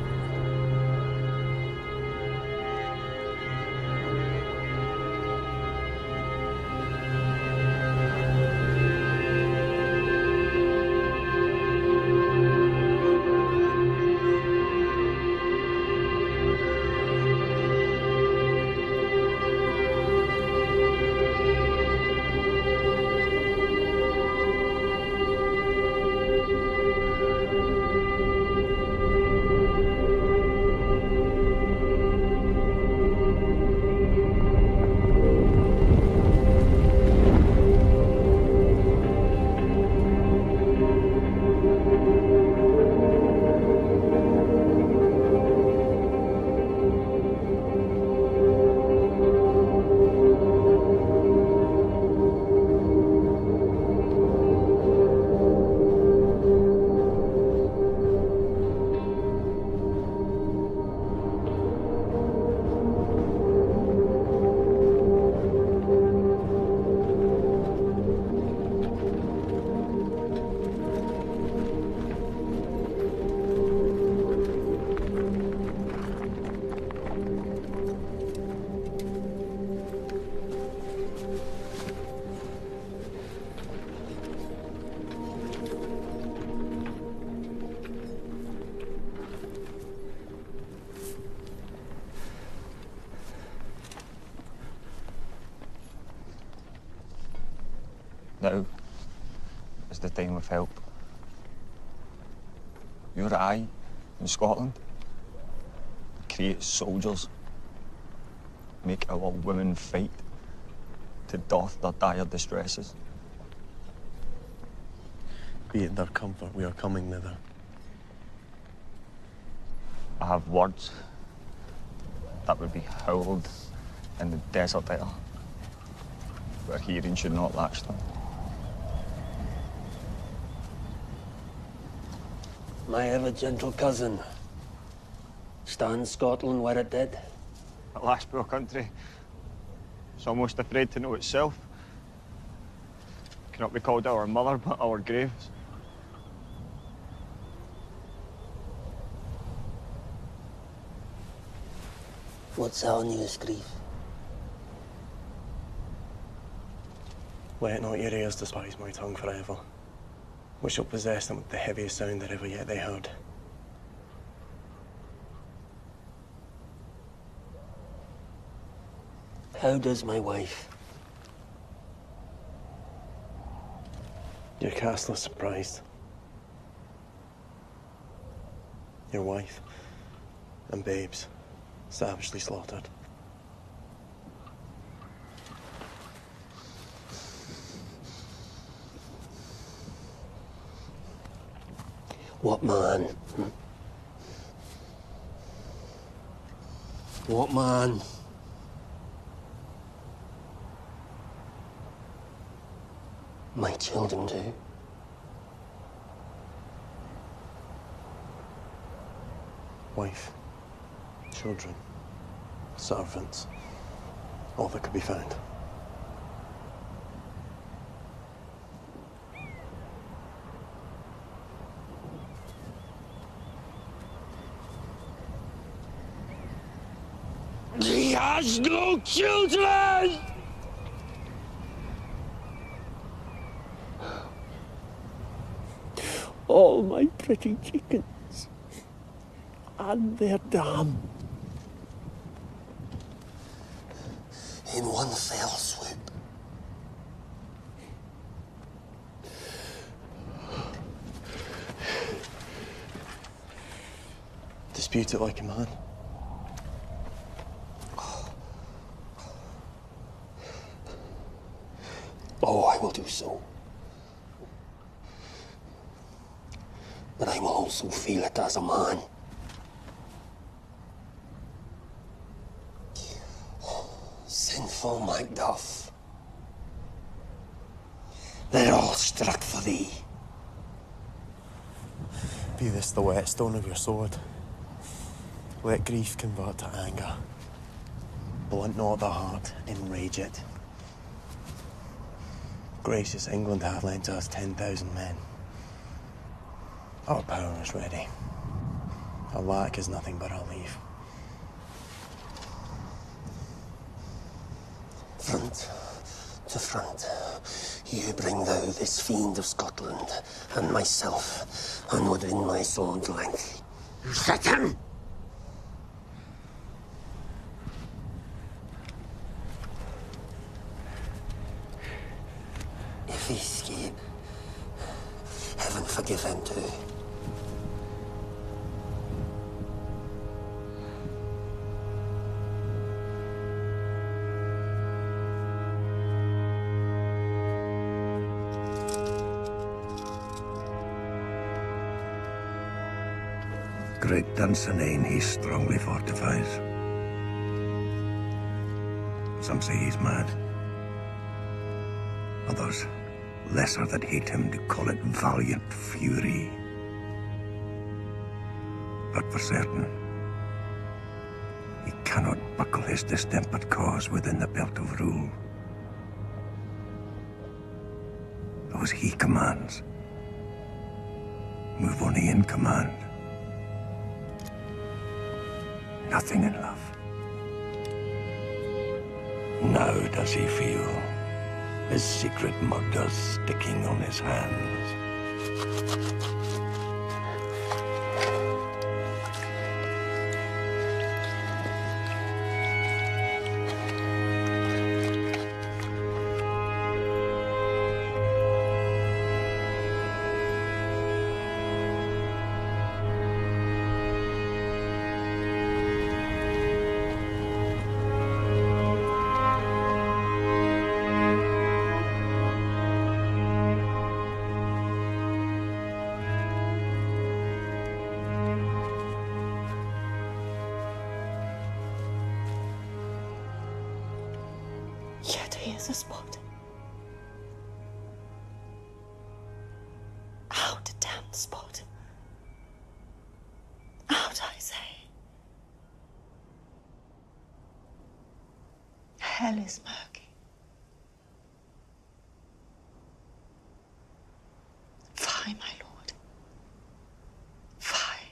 Now is the time of help. Your eye in Scotland create soldiers, make our women fight to doff their dire distresses. Be it their comfort, we are coming thither. I have words that would be howled in the desert air, where hearing should not latch them. My ever gentle cousin, stands Scotland where it did? At last, poor country. It's almost afraid to know itself. Cannot be called our mother, but our graves. What's our news, Grief? Let not your ears despise my tongue forever, which shall possess them with the heaviest sound that ever yet they heard. How does my wife? Your castle is surprised. Your wife and babes savagely slaughtered. What man? What man? My children do. Wife, children, servants, all that could be found. He has no children! All my pretty chickens and their dam. In one fell swoop. Dispute it like a man. Oh, I will do so. But I will also feel it as a man. Sinful Macduff. They're all struck for thee. Be this the whetstone of your sword. Let grief convert to anger. Blunt not the heart, enrage it. Gracious England hath lent us 10,000 men. Our power is ready. Our lack is nothing but our leave. Front to front, you bring thou this fiend of Scotland, and myself onward in my sword length. Set him! If he escape, heaven forgive him too. Great Dunsinane he strongly fortifies. Some say he's mad. Others, lesser that hate him, do call it valiant fury. But for certain, he cannot buckle his distempered cause within the belt of rule. Those he commands move only in command. Nothing in love. Now does he feel his secret murders sticking on his hands. Yet here's a spot. Out, damned spot. Out, I say. Hell is murky. Fie, my lord. Fie.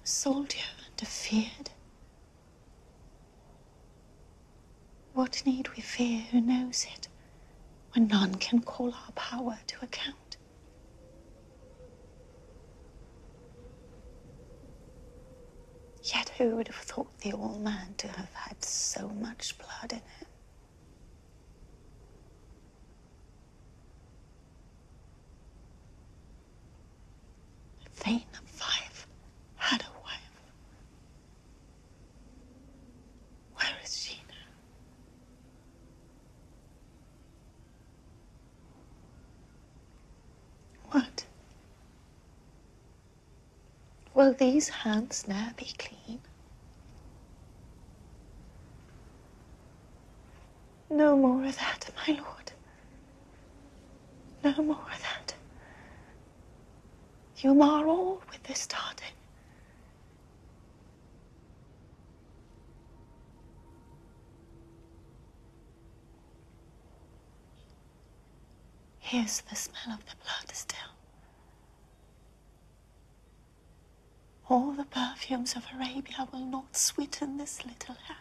A soldier and a feared. What need we fear who knows it, when none can call our power to account? Yet who would have thought the All-Man to have had so much blood in him? Thane of Fife had a wife. Where is she now? What? Will these hands ne'er be clean? No more of that, my lord. No more of that. You mar all with this starting. Here's the smell of the blood still. All the perfumes of Arabia will not sweeten this little hand.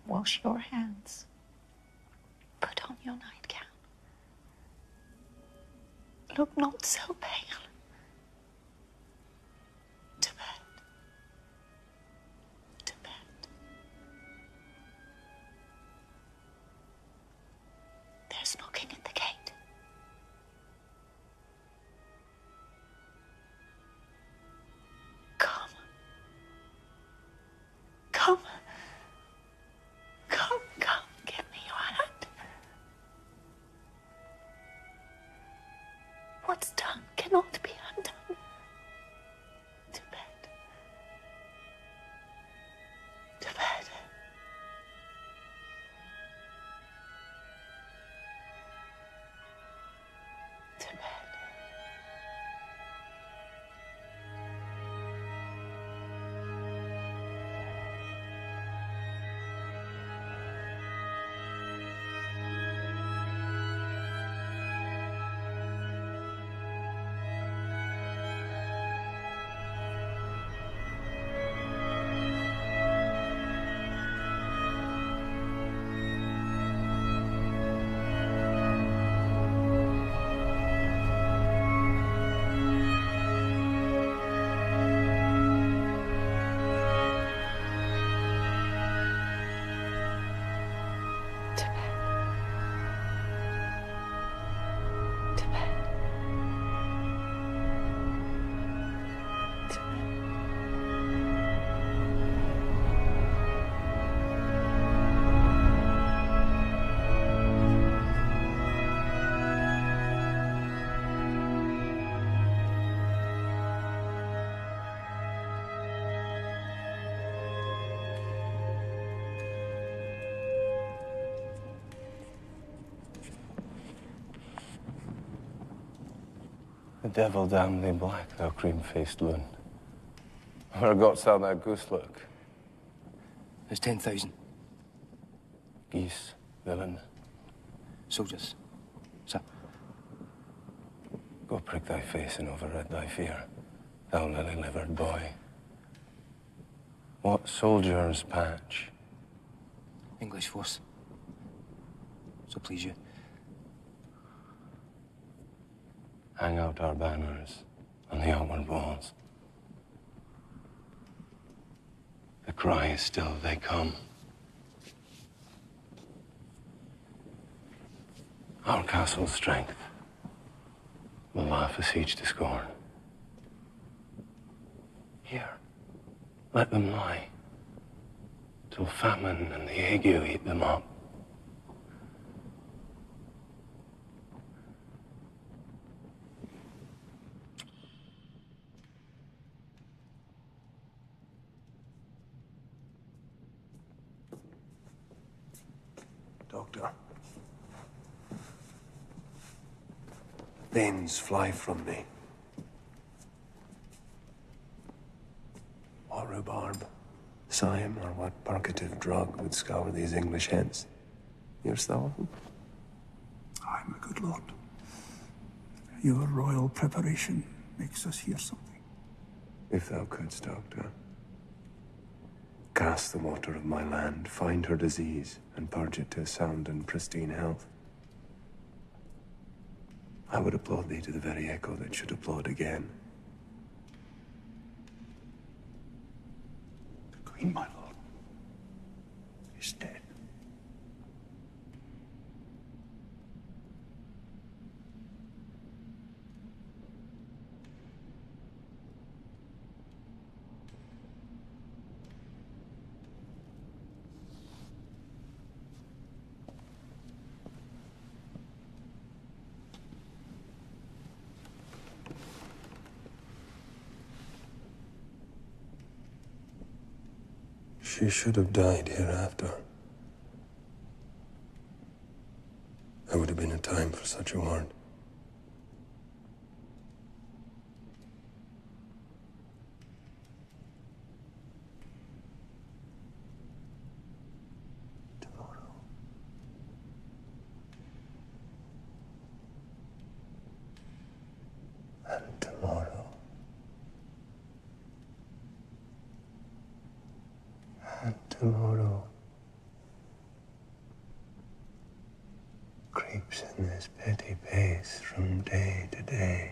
Wash your hands. Put on your nightgown. Look not so pale. To bed. To bed. There's knocking at the gate. Come. Come. Come, come, give me your hand. What's done cannot be undone. To bed. To bed. To bed. The devil damn thee black, thou cream-faced loon. Where got's thou that goose look? There's 10,000. Geese, villain. Soldiers, sir. Go prick thy face and overrid thy fear, thou lily-livered boy. What soldier's patch? English force. So please you. Hang out our banners on the outward walls. The cry is still, they come. Our castle's strength will laugh a siege to scorn. Here, let them lie, till famine and the ague eat them up. Doctor. Veins fly from me. What rhubarb, cyme, or what purgative drug would scour these English heads? Hearest thou of them? Aye, my good lord. Your royal preparation makes us hear something. If thou couldst, Doctor. Cast the water of my land, find her disease, and purge it to sound and pristine health. I would applaud thee to the very echo that should applaud again. queen, my lord, is dead. She should have died hereafter. There would have been a time for such a word. And tomorrow. And tomorrow creeps in this petty pace from day to day,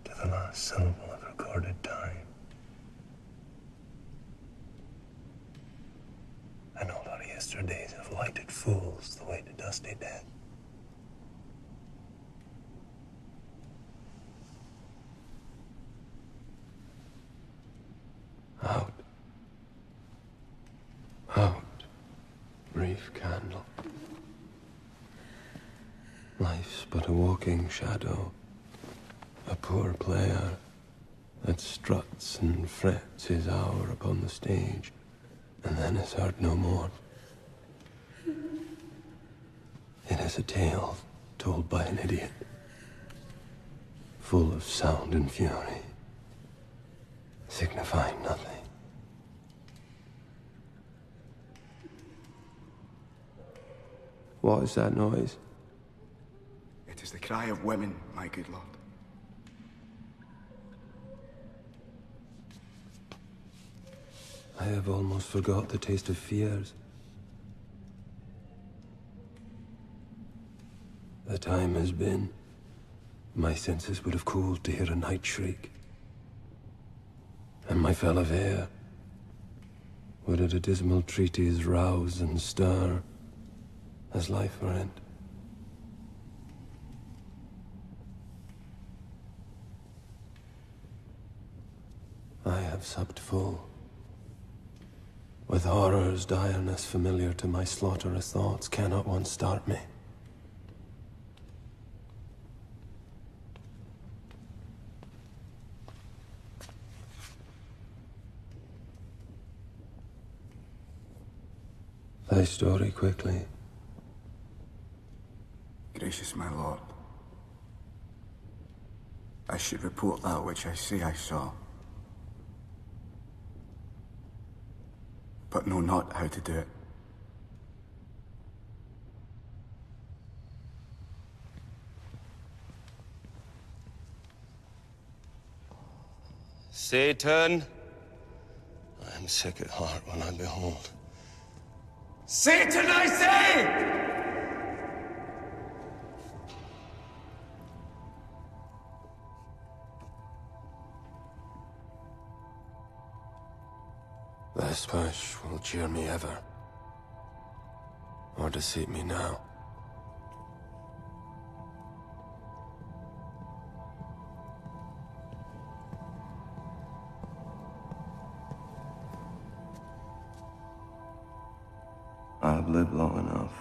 to the last syllable of recorded time. And all our yesterdays have lighted fools the way to dusty death. Out. Out. Brief candle. Life's but a walking shadow, a poor player that struts and frets his hour upon the stage, and then is heard no more. It is a tale told by an idiot, full of sound and fury, signifying nothing. What is that noise? It is the cry of women, my good lord. I have almost forgot the taste of fears. The time has been. My senses would have cooled to hear a night shriek. And my fellow air would at a dismal treatise rouse and stir as life were end. I have supped full, with horror's direness familiar to my slaughterous thoughts. Cannot one start me? Thy story quickly. Gracious my lord, I should report that which I say I saw, but know not how to do it. Satan, I am sick at heart when I behold. Satan, I say! This push will cheer me ever, or deceive me now. I have lived long enough.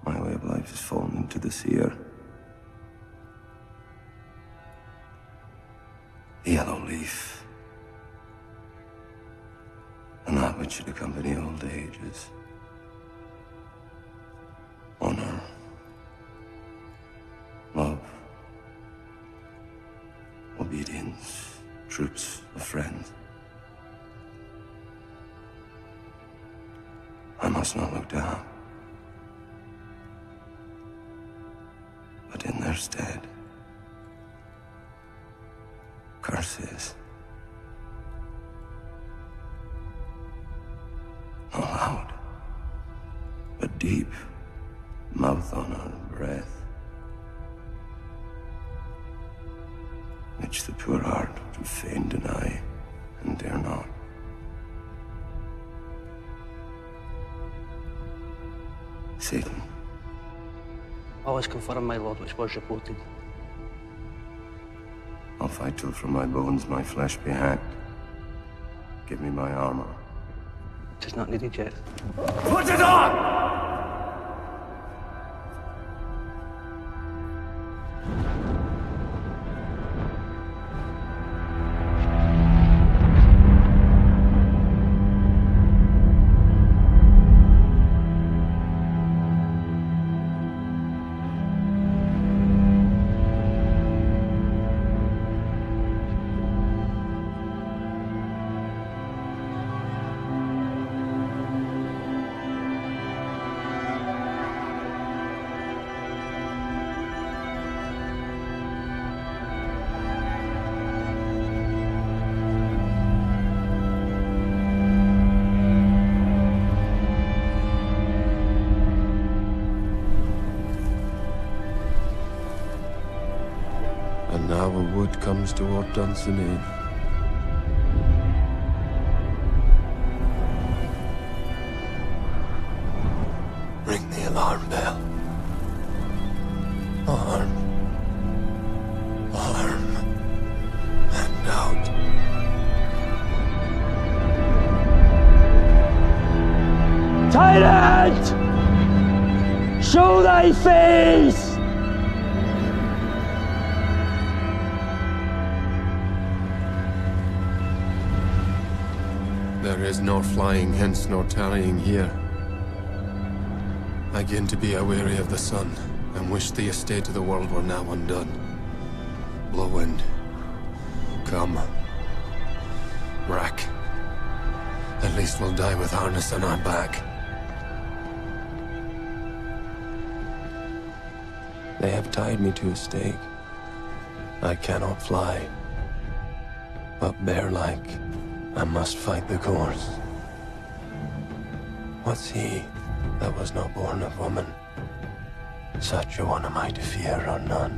My way of life has fallen into the seer. The yellow leaf. And that which should accompany old age is honor, love, obedience, troops of friends. I must not look down, but in their stead, curses. Not loud, but deep, mouth honor, breath. which the poor heart would fain deny and dare not. Satan. Always confirm, my lord, which was reported. I'll fight till from my bones my flesh be hacked. Give me my armor. It is not needed yet. Put it on! And now a wood comes toward Dunsinane. Ring the alarm bell. Arm. Arm. And out. Tyrant! Show thy face! There is nor flying hence nor tarrying here. I begin to be aweary of the sun, and wish the estate of the world were now undone. Blow wind. Come. Rack. At least we'll die with harness on our back. They have tied me to a stake. I cannot fly. But bear-like, I must fight the course. What's he that was not born of woman? Such a one am I to fear or none.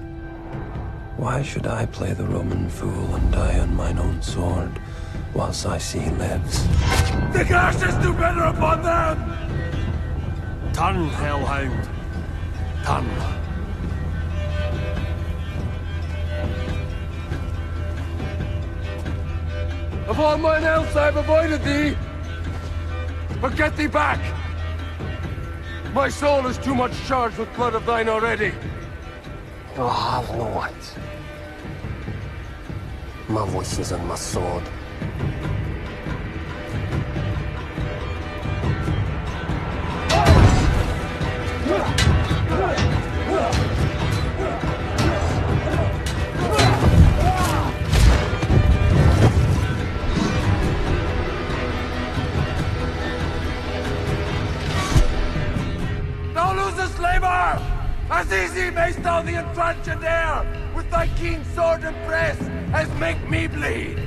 Why should I play the Roman fool and die on mine own sword, whilst I see he lives? The curses do better upon them! Turn, hellhound. Turn. Of all mine else I have avoided thee. But get thee back! My soul is too much charged with blood of thine already. You have no it. My voice is in my sword. Thou losest labor! As easy mayst thou the entrenchant air with thy keen sword and press as make me bleed.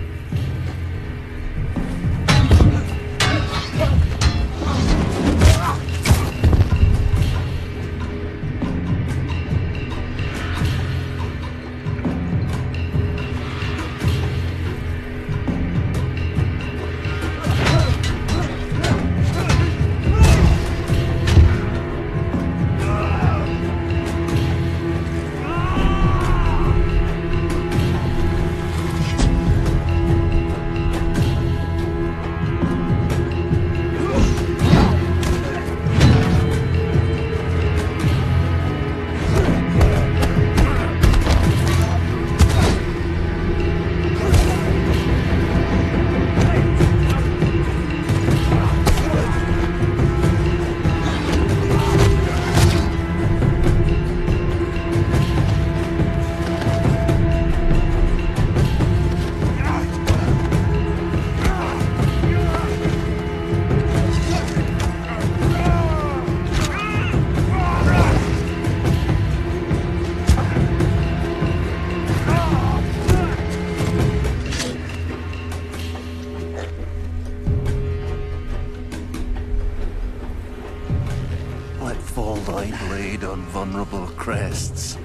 Let fall thy blade on vulnerable crests.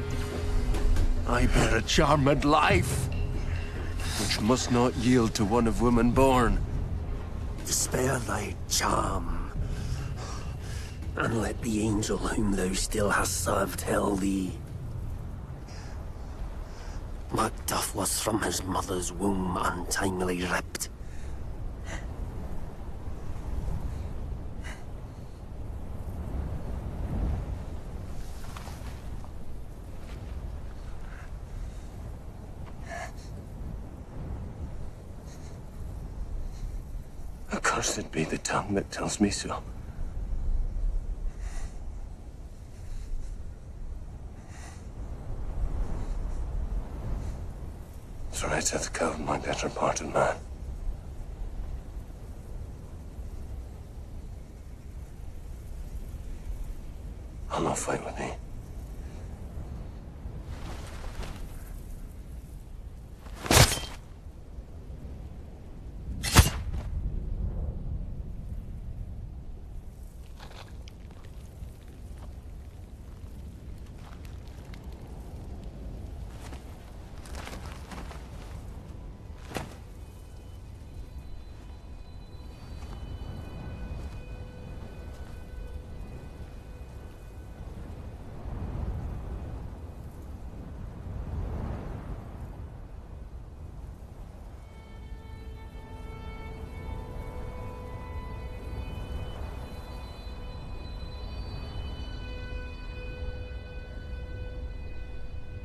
I bear a charmed life. which must not yield to one of woman born. Spare thy charm, and let the angel whom thou still hast served tell thee. Macduff was from his mother's womb untimely ripped. Accursed be the tongue that tells me so. Thrice hath killed my better part of man. I'll not fight with thee.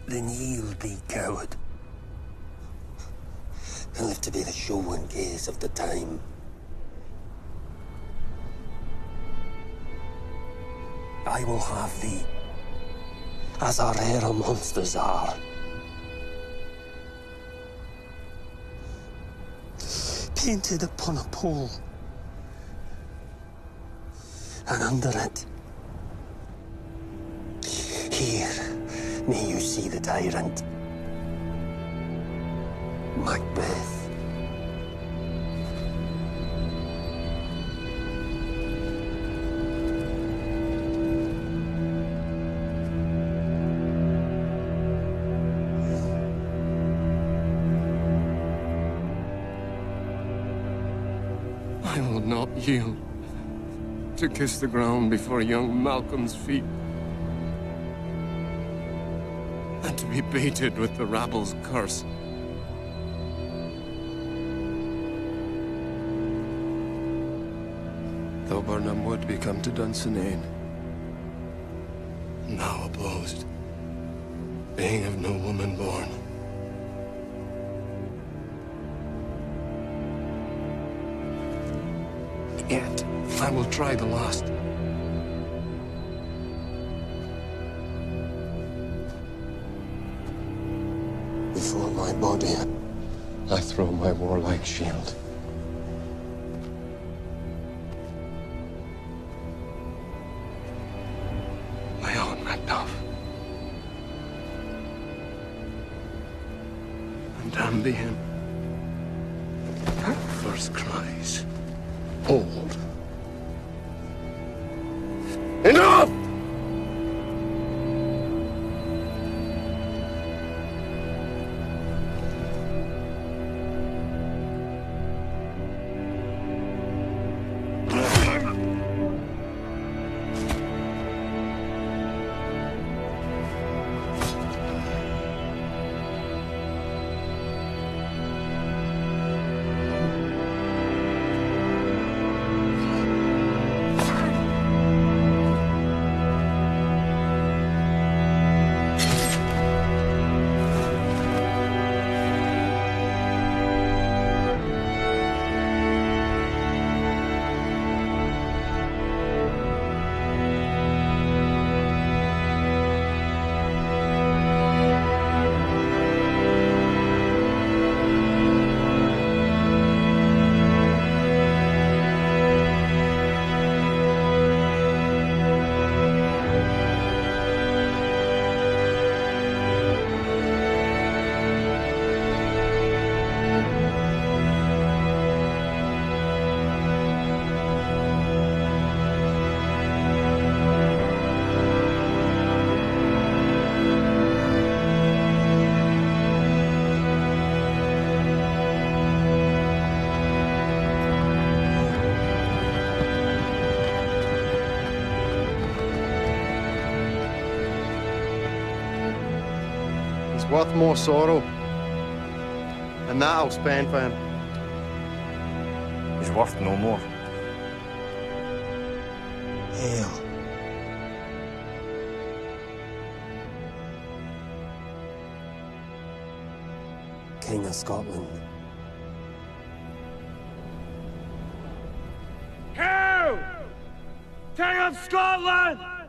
Then yield thee, coward, and live to be the show and gaze of the time. I will have thee, as our rarer monsters are. Painted upon a pole, and under it, here, may you see the tyrant, Macbeth. I will not yield to kiss the ground before young Malcolm's feet, and to be baited with the rabble's curse. Though Burnham would be come to Dunsinane, now opposed, being of no woman born. Yet, I will try the last. Before my body, I throw my warlike shield. My own Macduff. And damn be him. First cries. Hold. Enough! worth more sorrow. And that I'll spend for him. He's worth no more. Hail. King of Scotland. Hail! King of Scotland!